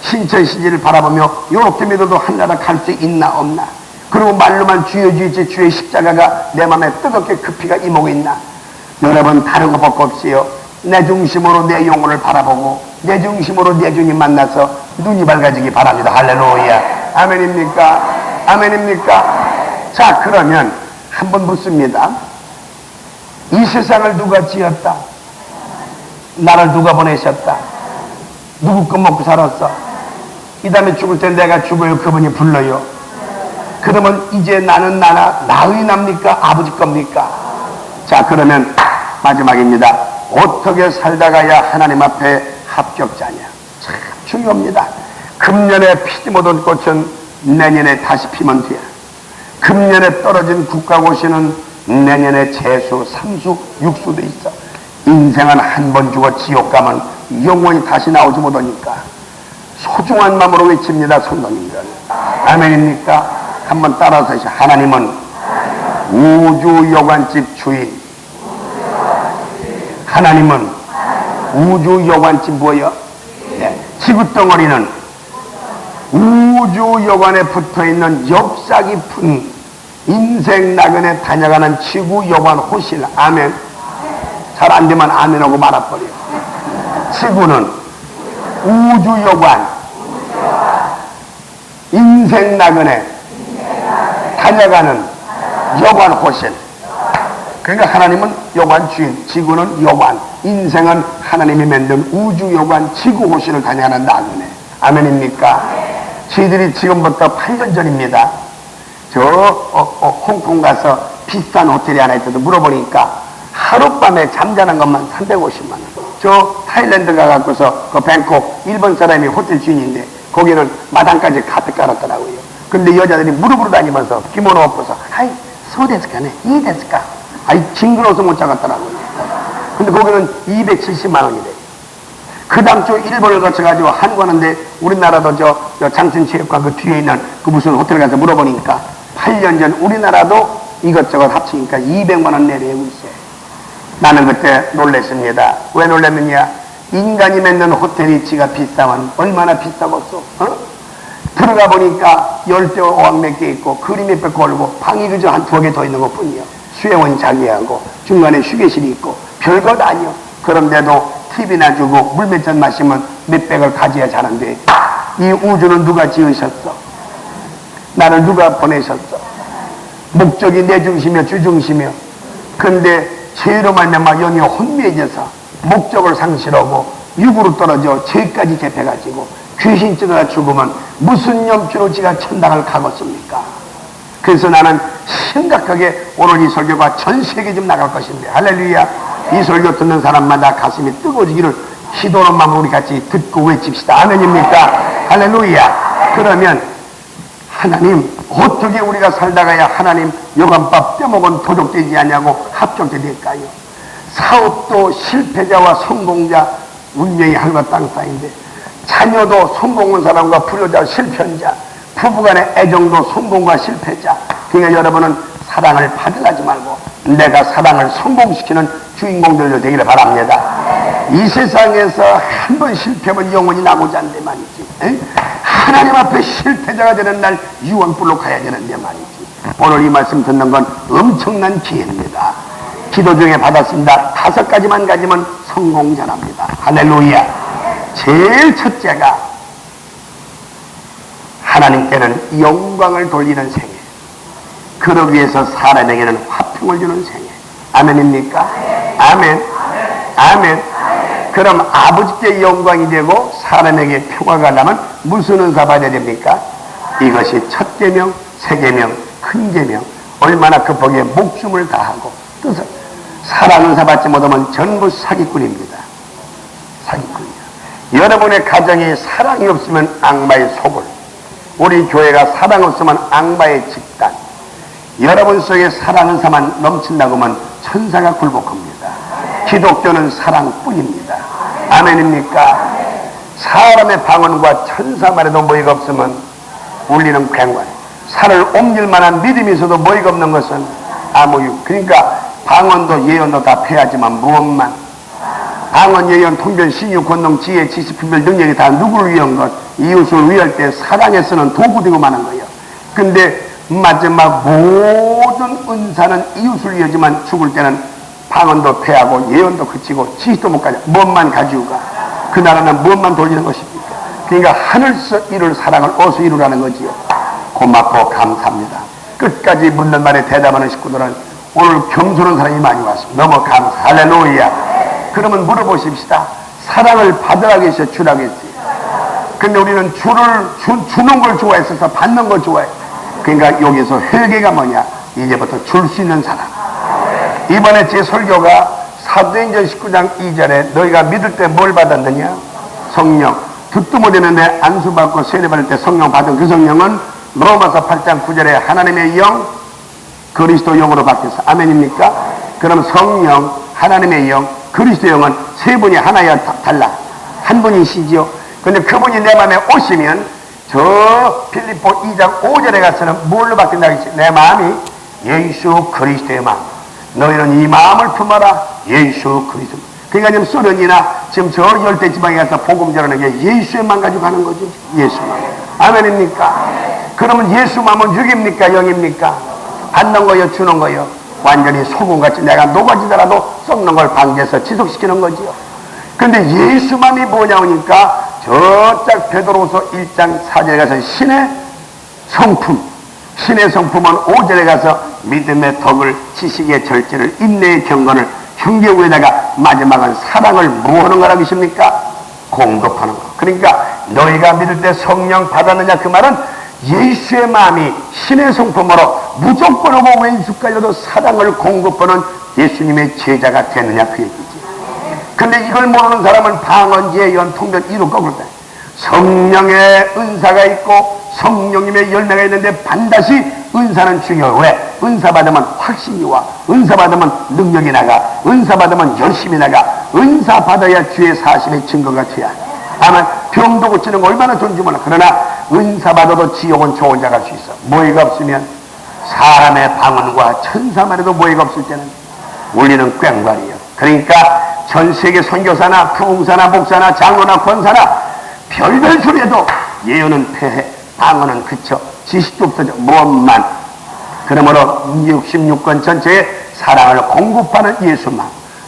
신천시지를 바라보며 요렇게 믿어도 한나라 갈 수 있나 없나, 그리고 말로만 주여 주의지 주의 십자가가 내 마음에 뜨겁게 급히가 임하고 있나? 여러분 다른 거 볼 거 없이요, 내 중심으로 내 영혼을 바라보고 내 중심으로 내 주님 만나서 눈이 밝아지기 바랍니다. 할렐루야. 아멘입니까? 아멘입니까? 자, 그러면 한번 묻습니다. 이 세상을 누가 지었다? 나를 누가 보내셨다? 누구 거 먹고 살았어? 이 다음에 죽을 때 내가 죽어요, 그분이 불러요. 그러면 이제 나는 나의 납니까? 아버지 겁니까? 자, 그러면 마지막입니다. 어떻게 살다가야 하나님 앞에 합격자냐? 참 중요합니다. 금년에 피지 못한 꽃은 내년에 다시 피면 돼. 금년에 떨어진 국가고시는 내년에 재수, 삼수, 육수도 있어. 인생은 한 번 죽어 지옥 가면 영원히 다시 나오지 못하니까 소중한 마음으로 외칩니다. 성도님들, 아멘입니까? 한번 따라서 하시죠. 하나님은 우주 여관집 주인. 하나님은 우주 여관집 뭐예요? 네. 지구 덩어리는 우주 여관에 붙어있는 역사 깊은 인생 나그네 다녀가는 지구 여관 호실. 아멘. 잘 안 되면 아멘하고 말아버려요. 지구는 우주 여관, 인생 나그네 다녀가는 여관 호실. 그러니까 하나님은 여관 주인, 지구는 여관, 인생은 하나님이 만든 우주 여관 지구 호실을 다녀가는 나그네. 아멘입니까? 저희들이 지금부터 8년 전입니다. 홍콩 가서 비싼 호텔이 하나 있어서 물어보니까 하룻밤에 잠자는 것만 350만 원. 저 타일랜드 가갖고서 그 뱅콕 일본 사람이 호텔 주인인데 거기는 마당까지 가득 깔았더라고요. 근데 여자들이 무릎으로 다니면서 기모노 업고서 아이 소데스까네 이데스까 아이 징그러워서 못 자겠더라고요. 근데 거기는 270만 원이래. 그 다음 주 일본을 거쳐가지고 한국 하는데 우리나라도 저 장춘체육관 그 뒤에 있는 그 무슨 호텔 가서 물어보니까 8년 전 우리나라도 이것저것 합치니까 200만 원 내려오고 있어요. 나는 그때 놀랬습니다. 왜 놀랬느냐? 인간이 맺는 호텔이 지가 비싸면 얼마나 비싸겠어? 들어가 보니까 열대 어항 몇 개 있고 그림 몇 개 걸고 방이 그저 한 2개 더 있는 것 뿐이요. 수영원 자기하고 중간에 휴게실이 있고 별것 아니요. 그런데도 TV나 주고 물 몇 잔 마시면 몇백을 가져야 자는데 이 우주는 누가 지으셨어? 나를 누가 보내셨어? 목적이 내 중심이며 주 중심이며. 근데 죄로 말미암아 영이 혼미해져서 목적을 상실하고 육으로 떨어져 죄까지 접해가지고 귀신 ጭ다가 죽으면 무슨 염치로 지가 천당을 가겠습니까? 그래서 나는 심각하게 오늘 이 설교가 전 세계 좀 나갈 것인데 할렐루야. 이 설교 듣는 사람마다 가슴이 뜨거워지기를 기도하는 마음으로 우리 같이 듣고 외칩시다. 아멘입니까? 할렐루야. 그러면 하나님 어떻게 우리가 살다가야 하나님 여간밥 떼먹은 도둑되지 않냐고 합격돼 될까요? 사업도 실패자와 성공자 운명이 하늘과 땅 사이인데 자녀도 성공한 사람과 불효자 실패한 자, 부부간의 애정도 성공과 실패자. 그러니까 여러분은 사랑을 받으려지 말고 내가 사랑을 성공시키는 주인공들로 되기를 바랍니다. 이 세상에서 한 번 실패하면 영원히 나고자 하는데 말이지. 하나님 앞에 실패자가 되는 날 유언불로 가야 되는데 말이지. 오늘 이 말씀 듣는 건 엄청난 기회입니다. 기도 중에 받았습니다. 5가지만 가지면 성공자랍니다. 할렐루야. 제일 첫째가 하나님께는 영광을 돌리는 생애. 그러기 위해서 사람에게는 화평을 주는 생애. 아멘입니까? 아멘. 아멘. 그럼 아버지께 영광이 되고 사람에게 평화가 나면 무슨 은사 받아야 됩니까? 이것이 첫 계명, 새 계명, 큰 계명. 얼마나 급하게 목숨을 다하고 뜻을 사랑 은사 받지 못하면 전부 사기꾼입니다. 사기꾼이야. 여러분의 가정에 사랑이 없으면 악마의 소굴, 우리 교회가 사랑 없으면 악마의 집단, 여러분 속에 사랑 은사만 넘친다고 하면 천사가 굴복합니다. 기독교는 사랑뿐입니다. 아멘입니까? 사람의 방언과 천사만 해도 모의가 없으면 울리는 괭관, 산을 옮길 만한 믿음이 있어도 모의가 없는 것은 아무 유. 그러니까 방언도 예언도 다 패하지만 무엇만? 방언, 예언, 통변, 신유, 권능, 지혜, 지식, 분별, 능력이 다 누구를 위한 것? 이웃을 위할 때 사랑에 쓰는 도구 되고 마는 거예요. 근데 마지막 모든 은사는 이웃을 위하지만 죽을 때는 방언도 패하고 예언도 그치고 지식도 못 가져. 무엇만 가지고 가? 그 나라는 무엇만 돌리는 것입니까? 그러니까 하늘서 이룰 사랑을 어디서 이루라는 거지요. 고맙고 감사합니다. 끝까지 묻는 말에 대답하는 식구들은 오늘 겸손한 사람이 많이 왔습니다. 너무 감사. 할렐루야. 그러면 물어보십시다. 사랑을 받으라 계셔, 주라 계시. 근데 우리는 주는 걸 좋아했어서 받는 걸 좋아해. 그러니까 여기서 회개가 뭐냐? 이제부터 줄 수 있는 사람. 이번에 제 설교가 사도행전 19장 2절에 너희가 믿을 때 뭘 받았느냐? 성령. 듣도 못했는데 안수받고 세례받을 때 성령 받은 그 성령은 로마서 8장 9절에 하나님의 영, 그리스도 영으로 바뀌었어. 아멘입니까? 그럼 성령, 하나님의 영, 그리스도 영은 세 분이 하나야 달라. 한 분이시죠. 근데 그분이 내 마음에 오시면 저 빌립보 2장 5절에 가서는 뭘로 바뀐다고 했지? 내 마음이 예수 그리스도의 마음. 너희는 이 마음을 품어라. 예수 그리스도. 그러니까 지금 소련이나 지금 저 열대지방에 가서 복음 전하는 게 예수의 마음 가지고 가는 거죠. 예수 마음. 아멘입니까? 그러면 예수 마음은 6입니까? 0입니까? 받는 거요? 주는 거요? 완전히 소금같이 내가 녹아지더라도 썩는 걸 방지해서 지속시키는 거지요. 근데 예수 마음이 뭐냐 하니까 저짝 베드로후서 1장 4절에 가서 신의 성품, 신의 성품은 5절에 가서 믿음의 덕을, 지식의 절제를, 인내의 경건을, 형제우에다가 마지막은 사랑을 뭐 하는 거라고 하십니까? 공급하는 거. 그러니까 너희가 믿을 때 성령 받았느냐 그 말은 예수의 마음이 신의 성품으로 무조건 오고 왼수까지도 사랑을 공급하는 예수님의 제자가 되느냐 그 얘기지. 근데 이걸 모르는 사람은 방언, 예언, 통변 이루 거꾸로 돼. 성령의 은사가 있고 성령님의 열매가 있는데 반드시 은사는 중요해요. 왜? 은사 받으면 확신이 와. 은사 받으면 능력이 나가. 은사 받으면 열심히 나가. 은사 받아야 주의 사실의 증거가 돼야. 아마 병도 고치는 거 얼마나 좋은지 몰라. 그러나 은사 받아도 지옥은 저 혼자 갈 수 있어. 모의가 없으면 사람의 방언과 천사만 해도 모의가 없을 때는 우리는 꽹과리예요. 그러니까 전 세계 선교사나 부흥사나 목사나 장로나 권사나 별별 소리에도 예언은 폐해, 방언은 그쳐, 지식도 없어져. 무엇만. 그러므로 66권 전체에 사랑을 공급하는 예수만,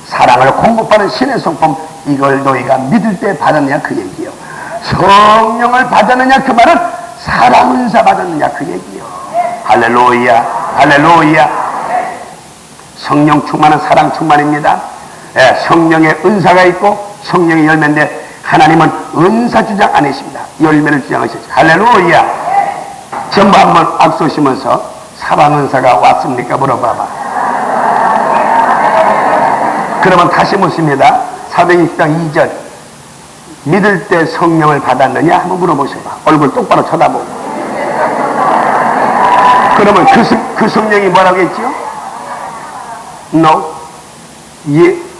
사랑을 공급하는 신의 성품, 이걸 너희가 믿을 때 받았느냐 그 얘기요. 성령을 받았느냐 그 말은 사랑 은사 받았느냐 그 얘기요. 할렐루야, 할렐루야. 성령 충만은 사랑 충만입니다. 예, 성령의 은사가 있고 성령의 열매인데 하나님은 은사 주장 안 하십니다. 열매를 주장하시죠. 할렐루야. 전부 한번 앞서시면서 사랑 은사가 왔습니까? 물어봐봐. 그러면 다시 묻습니다. 사도행전 10장 2절. 믿을 때 성령을 받았느냐? 한번 물어보셔봐. 얼굴 똑바로 쳐다보고. 그러면 그 성령이 뭐라고 했죠? No.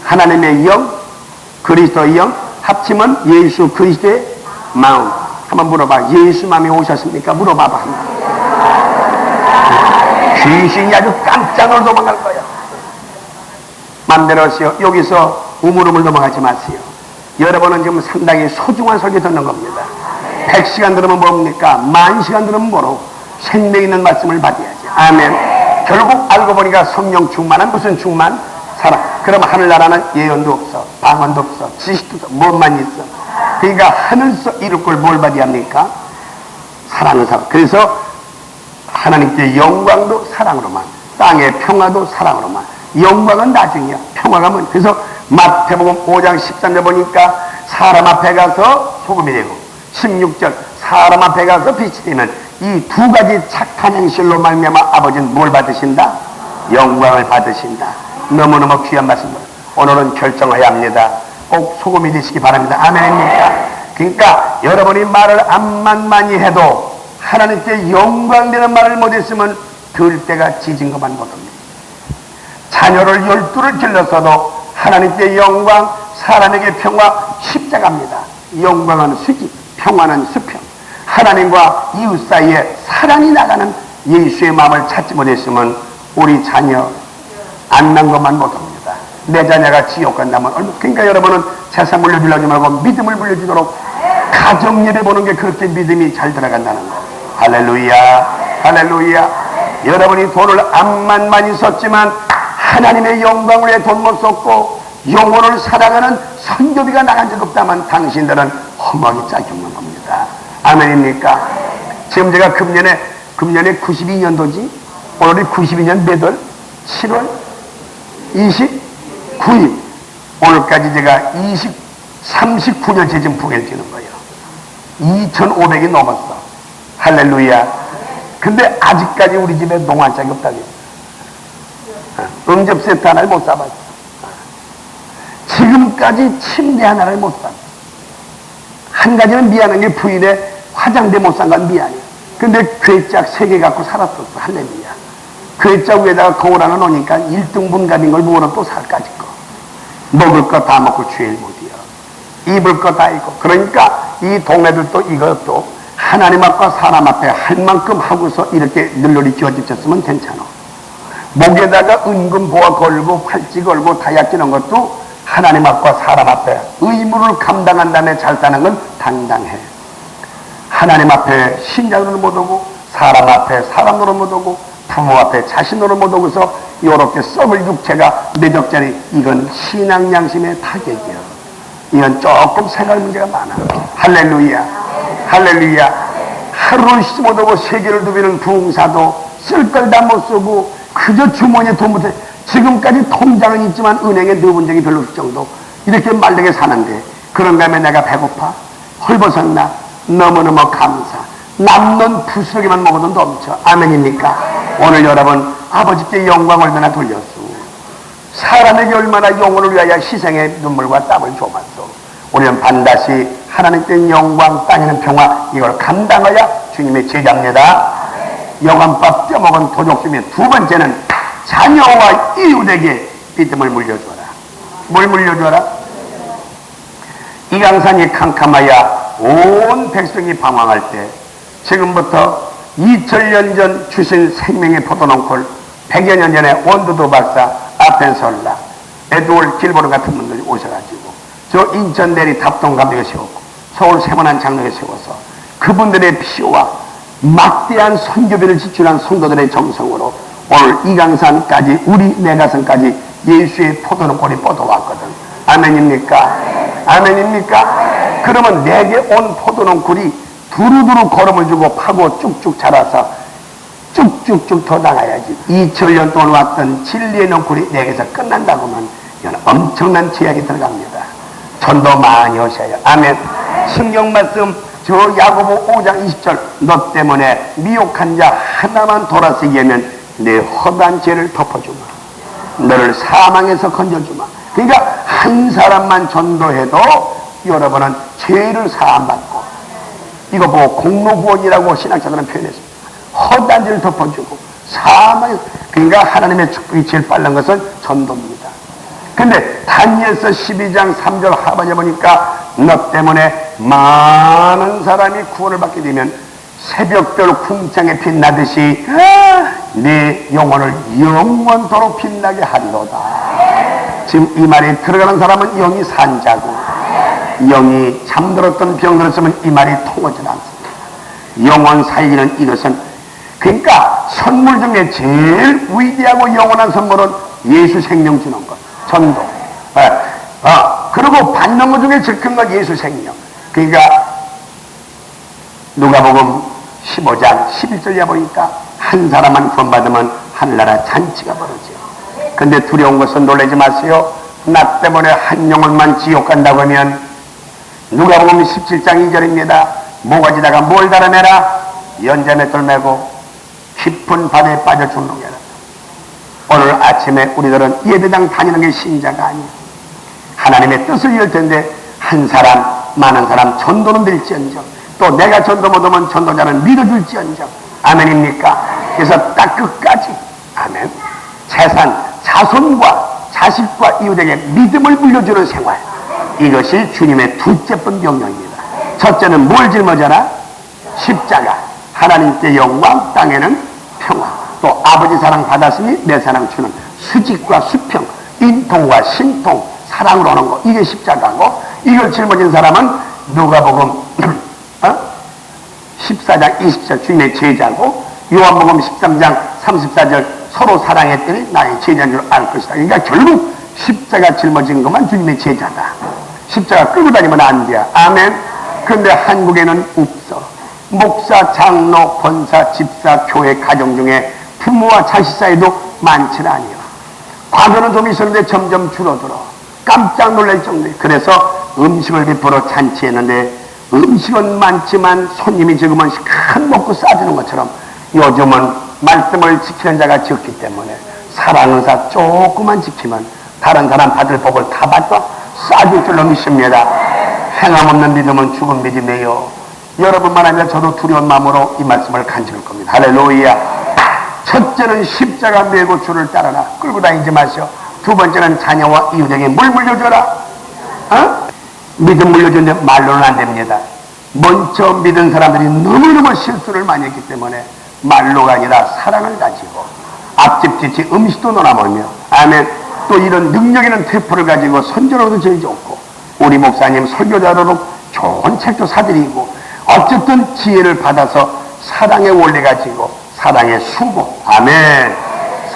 하나님의 영, 그리스도의 영, 합치면 예수 그리스도의 마음. 한번 물어봐. 예수 마음이 오셨습니까? 물어봐봐. 귀신이 아주 깜짝으로 도망갈 거야. 맘대로 하세요. 여기서 우물우물 넘어가지 마세요. 여러분은 지금 상당히 소중한 설교 듣는 겁니다. 100시간 들으면 뭡니까? 10,000시간 들으면 뭐로? 생명 있는 말씀을 받아야지. 아멘. 결국 알고 보니까 성령 충만은 무슨 충만? 사랑. 그러면 하늘나라는 예언도 없어, 방언도 없어, 지식도 없어, 무엇만 있어. 그러니까 하늘서 이룰 걸 뭘 받아야 합니까? 사랑을 사. 그래서 하나님께 영광도 사랑으로만, 땅의 평화도 사랑으로만. 영광은 나중이야. 평화가 뭐. 그래서 마태복음 5장 13절 보니까 사람 앞에 가서 소금이 되고 16절 사람 앞에 가서 빛이 되면 이 두 가지 착한 행실로 말미암아 아버지는 뭘 받으신다? 영광을 받으신다. 너무너무 귀한 말씀입니다. 오늘은 결정해야 합니다. 꼭 소금이 되시기 바랍니다. 아멘입니까? 그러니까 여러분이 말을 암만 많이 해도 하나님께 영광되는 말을 못했으면 들 때가 짖은 것만 못합니다. 자녀를 12를 길렀어도 하나님께 영광, 사람에게 평화, 십자가입니다. 영광은 수기, 평화는 수평. 하나님과 이웃 사이에 사랑이 나가는 예수의 마음을 찾지 못했으면 우리 자녀 안 난 것만 못합니다. 내 자녀가 지옥 간다면 얼마. 그러니까 여러분은 재산 물려주려지 말고 믿음을 물려주도록 가정 예배 보는 게 그렇게 믿음이 잘 들어간다는 거. 할렐루야, 할렐루야. 여러분이 돈을 암만 많이 썼지만 하나님의 영광을 위해 돈 못 썼고 영혼을 사랑하는 선교비가 나간 적 없다면 당신들은 허무하게 짝죽는 겁니다. 아멘입니까? 지금 제가 금년에 92년도지 오늘이 92년 몇 월? 7월 29일 오늘까지 제가 39년째 지금 부계를 지는 거예요. 2,500이 넘었어. 할렐루야. 근데 아직까지 우리 집에 농한짝이 없다고 했어. 응접세트 하나를 못 사봤어. 지금까지 침대 하나를 못 샀어. 한 가지는 미안한 게 부인의 화장대 못 산 건 미안해. 근데 괴짝 3개 갖고 살았었어. 할렐루야. 괴짝 위에다가 거울 하나 놓으니까 1등분 값인 걸 뭐로 또 살까지 거. 먹을 거 다 먹고 죄를 못이야. 입을 거 다 입고. 그러니까 이 동네들도 이것도 하나님 앞과 사람 앞에 할 만큼 하고서 이렇게 늘널이 쥐어집혔으면 괜찮아. 목에다가 은금 보아 걸고 팔찌 걸고 다약 끼는 것도 하나님 앞과 사람 앞에 의무를 감당한 다음에 잘 사는 건 당당해. 하나님 앞에 신장으로 못 오고 사람 앞에 사람으로 못 오고 부모 앞에 자신으로 못 오고서 이렇게 썩을 육체가 매덕자리, 이건 신앙 양심의 타격이야. 이건 조금 생활 문제가 많아. 할렐루야. 할렐루야. 하루를 쉬지 못하고 세계를 누비는 부흥사도 쓸 걸 다 못 쓰고 그저 주머니에 돈 못해. 지금까지 통장은 있지만 은행에 넣어본 적이 별로 없을 정도. 이렇게 말르게 사는데 그런 다음에 내가 배고파? 헐벗었나? 너무너무 감사. 남는 부스러기만 먹어도 넘쳐. 아멘입니까? 오늘 여러분 아버지께 영광을 얼마나 돌렸소. 사람에게 얼마나 영혼을 위하여 희생의 눈물과 땀을 줘봤소. 우리는 반드시 하나님께 영광, 땅에는 평화, 이걸 감당하여 주님의 제자입니다. 여간밥 떼먹은 도적심의 두 번째는 자녀와 이웃에게 믿음을 물려줘라. 뭘 물려줘라? 이 강산이 캄캄하여 온 백성이 방황할 때 지금부터 2000년 전 주신 생명의 포도농골, 100여 년 전에 원두도 박사, 아펜솔라, 에드월 길보르 같은 분들이 오셔가지고 저 인천 대리 답동 감독에 세웠고 서울 세문안 장로에 세워서 그분들의 피와 막대한 선교비를 지출한 성도들의 정성으로 오늘 이강산까지 우리 내가산까지 예수의 포도농골이 뻗어왔거든. 아멘입니까? 아멘입니까? 그러면 내게 온 포도농골이 두루두루 걸음을 주고 파고 쭉쭉 자라서 쭉쭉쭉 더 나가야지. 2000년 동안 왔던 진리의 농골이 내게서 끝난다고 하면 이건 엄청난 제약이 들어갑니다. 전도 많이 오셔요. 아멘. 성경 말씀 저 야고보 5장 20절, 너 때문에 미혹한 자 하나만 돌아서게 하면 내 허다한 죄를 덮어주마. 너를 사망에서 건져주마. 그러니까 한 사람만 전도해도 여러분은 죄를 사함받고, 이거 보고 공로구원이라고 신학자들은 표현했습니다. 허다한 죄를 덮어주고 사망에서, 그러니까 하나님의 축복이 제일 빠른 것은 전도입니다. 근데 다니엘서 12장 3절 하반에 보니까 너 때문에 많은 사람이 구원을 받게 되면 새벽별 궁창에 빛나듯이 네 영혼을 영원토록 빛나게 하리로다. 지금 이 말이 들어가는 사람은 영이 산자고, 영이 잠들었던 병들었으면 이 말이 통하지 않습니다. 영원 살기는 이것은, 그러니까 선물 중에 제일 위대하고 영원한 선물은 예수 생명 주는 것, 전도. 그리고 받는 것 중에 제일 큰 건 예수 생명. 그러니까 누가복음 15장 11절에 보니까 한 사람만 구원받으면 하늘나라 잔치가 벌어져요. 근데 두려운 것은 놀라지 마세요. 나 때문에 한 영혼만 지옥 간다고 하면 누가복음 17장 2절입니다. 모가지다가 뭘 달아내라? 연자맷돌 메고 깊은 바다에 빠져 죽는게라. 오늘 아침에 우리들은 예배당 다니는 게 신자가 아니에요. 하나님의 뜻을 이을 텐데 한 사람, 많은 사람 전도는 될지언정, 또 내가 전도 못하면 전도자는 믿어줄지언정. 아멘입니까? 그래서 딱 끝까지 아멘. 재산, 자손과 자식과 이웃에게 믿음을 물려주는 생활, 이것이 주님의 둘째번 명령입니다. 첫째는 뭘 짊어져라? 십자가. 하나님께 영광, 땅에는 평화. 또 아버지 사랑 받았으니 내 사랑 주는 수직과 수평, 인통과 신통, 사랑으로 하는 거, 이게 십자가고, 이걸 짊어진 사람은 누가복음 14장 20절 주님의 제자고, 요한복음 13장 34절 서로 사랑했더니 나의 제자인 줄 알 것이다. 그러니까 결국 십자가 짊어진 것만 주님의 제자다. 십자가 끌고 다니면 안 돼. 아멘. 그런데 한국에는 없어. 목사, 장로, 권사, 집사, 교회, 가정 중에 부모와 자식 사이도 많지는 아니요. 과거는 좀 있었는데 점점 줄어들어. 깜짝 놀랄 정도에. 그래서 음식을 베풀어 잔치했는데 음식은 많지만 손님이 적으면 큰 먹고 싸주는 것처럼 요즘은 말씀을 지키는 자가 적기 때문에 사랑하는 사 조금만 지키면 다른 사람 받을 복을 다 받고 싸줄 줄로 믿습니다. 행함 없는 믿음은 죽은 믿음이에요. 여러분만 아니라 저도 두려운 마음으로 이 말씀을 간직할 겁니다. 할렐루야. 첫째는 십자가 메고 주를 따라라. 끌고 다니지 마시오. 두 번째는 자녀와 이웃에게 물 물려줘라. 믿음 물려주는데 말로는 안 됩니다. 먼저 믿은 사람들이 너무너무 실수를 많이 했기 때문에 말로가 아니라 사랑을 가지고 앞집뒤집 음식도 놀아먹으며 아멘. 또 이런 능력 있는 태포를 가지고 선전으로도 제일 좋고 우리 목사님 설교자로도 좋은 책도 사드리고 어쨌든 지혜를 받아서 사랑의 원리 가지고 사랑의 수고 아멘.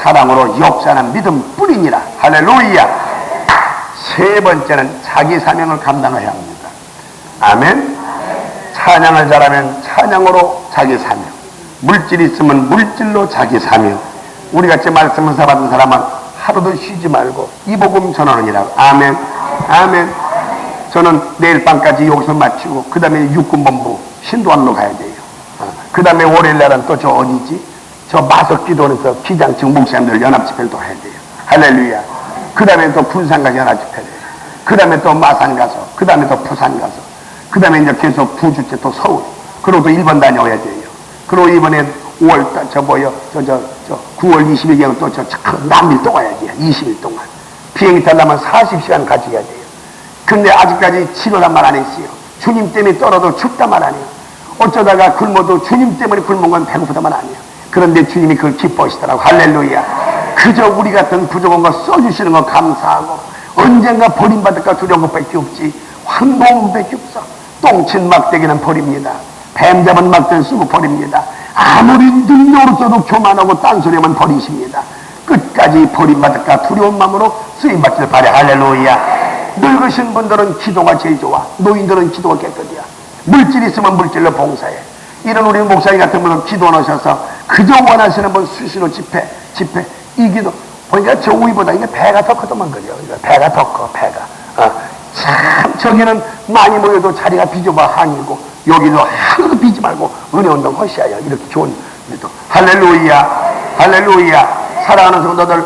사랑으로 역사하는 믿음 뿐이니라. 할렐루야. 세 번째는 자기 사명을 감당해야 합니다. 아멘. 찬양을 잘하면 찬양으로 자기 사명, 물질이 있으면 물질로 자기 사명. 우리같이 말씀을 받은 사람은 하루도 쉬지 말고 이 복음 전하느니라고. 아멘. 아멘. 저는 내일 밤까지 여기서 마치고 그 다음에 육군본부 신도안로 가야 돼요. 그 다음에 월요일날은 또 저 어디지? 저 마석기도원에서 기장층 목사님들 연합집회를 또 해야 돼요. 할렐루야. 그 다음에 또 군산 가서 연합집회를 해요. 그 다음에 또 마산 가서, 그 다음에 또 부산 가서, 그 다음에 이제 계속 두 주째 또 서울, 그리고 또 일본 다녀와야 돼요. 그리고 이번에 5월, 9월 20일에 또 남일 또 가야 돼요. 20일 동안. 비행기 타려면 40시간 가져야 돼요. 근데 아직까지 치료란 말 안 했어요. 주님 때문에 떨어도 춥단 말 아니에요. 어쩌다가 굶어도 주님 때문에 굶은 건 배고프단 말 아니에요. 그런데 주님이 그걸 기뻐하시더라고. 할렐루야. 그저 우리 같은 부족한 거 써주시는 거 감사하고 언젠가 버림받을까 두려운 것밖에 없지 황공밖에 없어. 똥친 막대기는 버립니다. 뱀 잡은 막대는 쓰고 버립니다. 아무리 능력으로 써도 교만하고 딴소리하면 버리십니다. 끝까지 버림받을까 두려운 마음으로 쓰임받기를 바래. 할렐루야. 늙으신 분들은 기도가 제일 좋아. 노인들은 기도가 깨끗이야. 물질 있으면 물질로 봉사해. 이런 우리 목사님 같은 분은 기도 넣으셔서 그저 원하시는 분 수시로 집회 이 기도 보니까 저 위보다 이게 배가 더 크더만 그죠. 배가 더 커. 배가 참 저기는 많이 모여도 자리가 비좁아 한이고 여기도 하나도 비지 말고 은혜운동 하셔야 이렇게 좋은 일도. 할렐루야. 할렐루야. 사랑하는 성도들,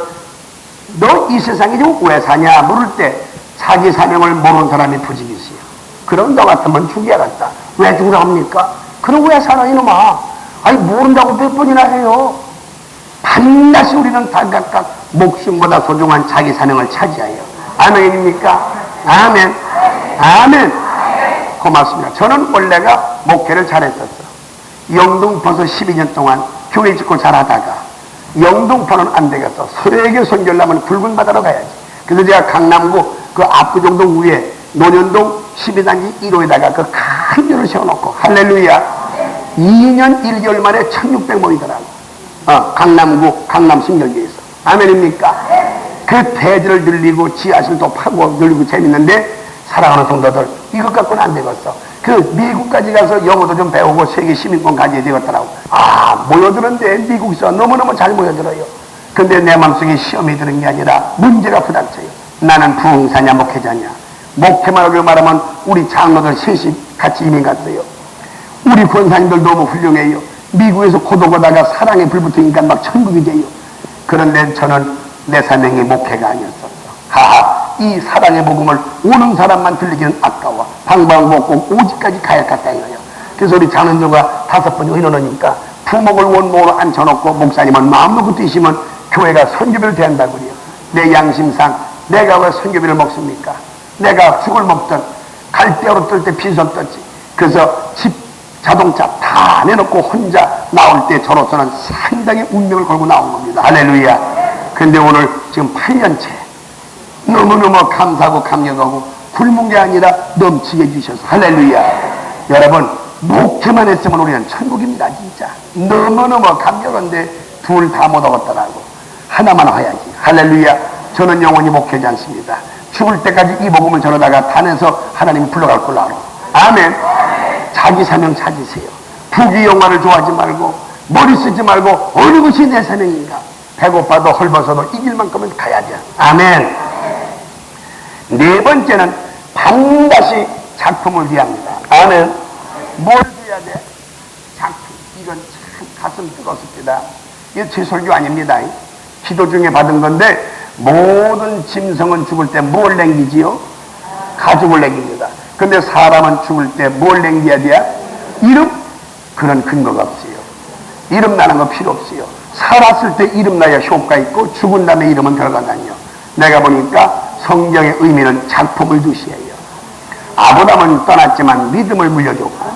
너 이 세상에 지금 왜 사냐 물을 때 자기 사명을 모르는 사람이 부지기시요. 그럼 너 같으면 죽여야겠다. 왜 죽으라 합니까? 그럼 왜 살아 이놈아. 아니 모른다고 몇 번이나 해요. 반드시 우리는 다 각각 목숨보다 소중한 자기 사명을 차지하여. 아멘입니까? 아멘. 아멘. 고맙습니다. 저는 원래가 목회를 잘했었어. 영등포에서 12년 동안 교회 짓고 잘하다가 영등포는 안 되겠어. 서해에 선교를 하면 굵은 바다로 가야지. 그래서 제가 강남구 그 압구정동 위에 논현동 12단지 1호에다가 그 큰 교를 세워놓고 할렐루야. 2년 1개월 만에 1600모이더라고. 강남구 강남신경교에서. 아멘입니까? 그 대지를 늘리고 지하실도 파고 늘리고 재밌는데 사랑하는 성도들 이것 갖고는 안 되겠어. 그 미국까지 가서 영어도 좀 배우고 세계 시민권 가져야 되겠더라고. 모여드는데 미국에서 너무너무 잘 모여들어요. 근데 내 마음속에 시험이 드는 게 아니라 문제가 부닥쳐요. 나는 부흥사냐 목회자냐. 목회만 하고 말하면 우리 장로들 셋이 같이 이민 갔어요. 우리 권사님들 너무 훌륭해요. 미국에서 고독하다가 사랑에 불붙으니까 막 천국이 돼요. 그런데 저는 내 사명이 목회가 아니었었어. 이 사랑의 복음을 오는 사람만 들리기는 아까워. 방방 먹고 오직까지 가야 갔다 이거예요. 그래서 우리 장로님과 5번 의논하니까 부목을 원목으로 앉혀놓고 목사님은 마음 놓고 뛰시면 교회가 선교비를 대한다고 그래요. 내 양심상 내가 왜 선교비를 먹습니까? 내가 죽을 먹든 갈대로 뜰 때 빈손 떴지. 그래서 집 자동차 다 내놓고 혼자 나올 때 저로서는 상당히 운명을 걸고 나온 겁니다. 할렐루야. 근데 오늘 지금 8년째 너무너무 감사하고 감격하고 굶은 게 아니라 넘치게 해주셔서 할렐루야. 여러분 목회만 했으면 우리는 천국입니다. 진짜 너무너무 감격한데 둘 다 못 얻었더라고. 하나만 와야지. 할렐루야. 저는 영원히 목회지 않습니다. 죽을 때까지 이 복음을 전하다가 단에서 하나님 불러갈 걸로 알아. 아멘. 자기 사명 찾으세요. 부귀영화를 좋아하지 말고 머리 쓰지 말고 어느 것이 내 사명인가. 배고파도 헐벗어도 이길 만큼은 가야죠. 아멘. 네 번째는 반드시 작품을 위합니다. 아멘. 뭘 위해야 돼? 작품. 이건 참 가슴 뜨겁습니다. 이거 제 설교 아닙니다. 기도 중에 받은 건데 모든 짐승은 죽을 때 뭘 남기지요? 가죽을 남깁니다. 근데 사람은 죽을 때 뭘 남겨야 돼요? 이름? 그런 근거가 없어요. 이름 나는 거 필요 없어요. 살았을 때 이름 나야 효과 있고 죽은 다음에 이름은 들어가다니요. 내가 보니까 성경의 의미는 작품을 두셔야 해요. 아브라함은 떠났지만 믿음을 물려줬고,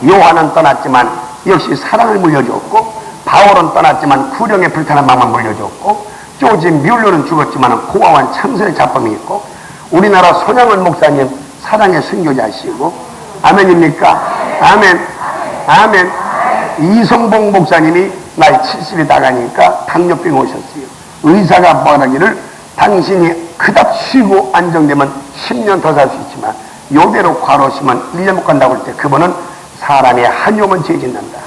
요한은 떠났지만 역시 사랑을 물려줬고, 바울은 떠났지만 구령의 불타는 마음을 물려줬고, 조지 뮬러는 죽었지만 고아원 참선의 작품이 있고, 우리나라 손양원 목사님 사랑의 순교자시고, 아멘입니까? 아멘. 아멘. 이성봉 목사님이 나이 70이 다 가니까 당뇨병 오셨어요. 의사가 말하기를 당신이 그닥 쉬고 안정되면 10년 더 살 수 있지만 요대로 과로시면 1년 못 간다고 할 때 그분은 사람이 한요면 죄짓는다.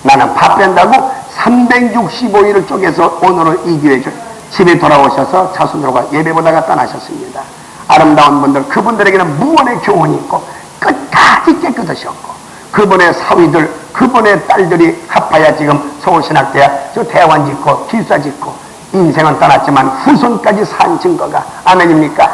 나는 밥 뺀다고 365일을 쪼개서 오늘은 이 교회 집에 돌아오셔서 자손들과 예배보다가 떠나셨습니다. 아름다운 분들, 그분들에게는 무언의 교훈이 있고 끝까지 깨끗하셨고, 그분의 사위들, 그분의 딸들이 합하여 지금 서울신학대학 저 대원 짓고 기숙사 짓고 인생은 떠났지만 후손까지 산 증거가, 아멘입니까?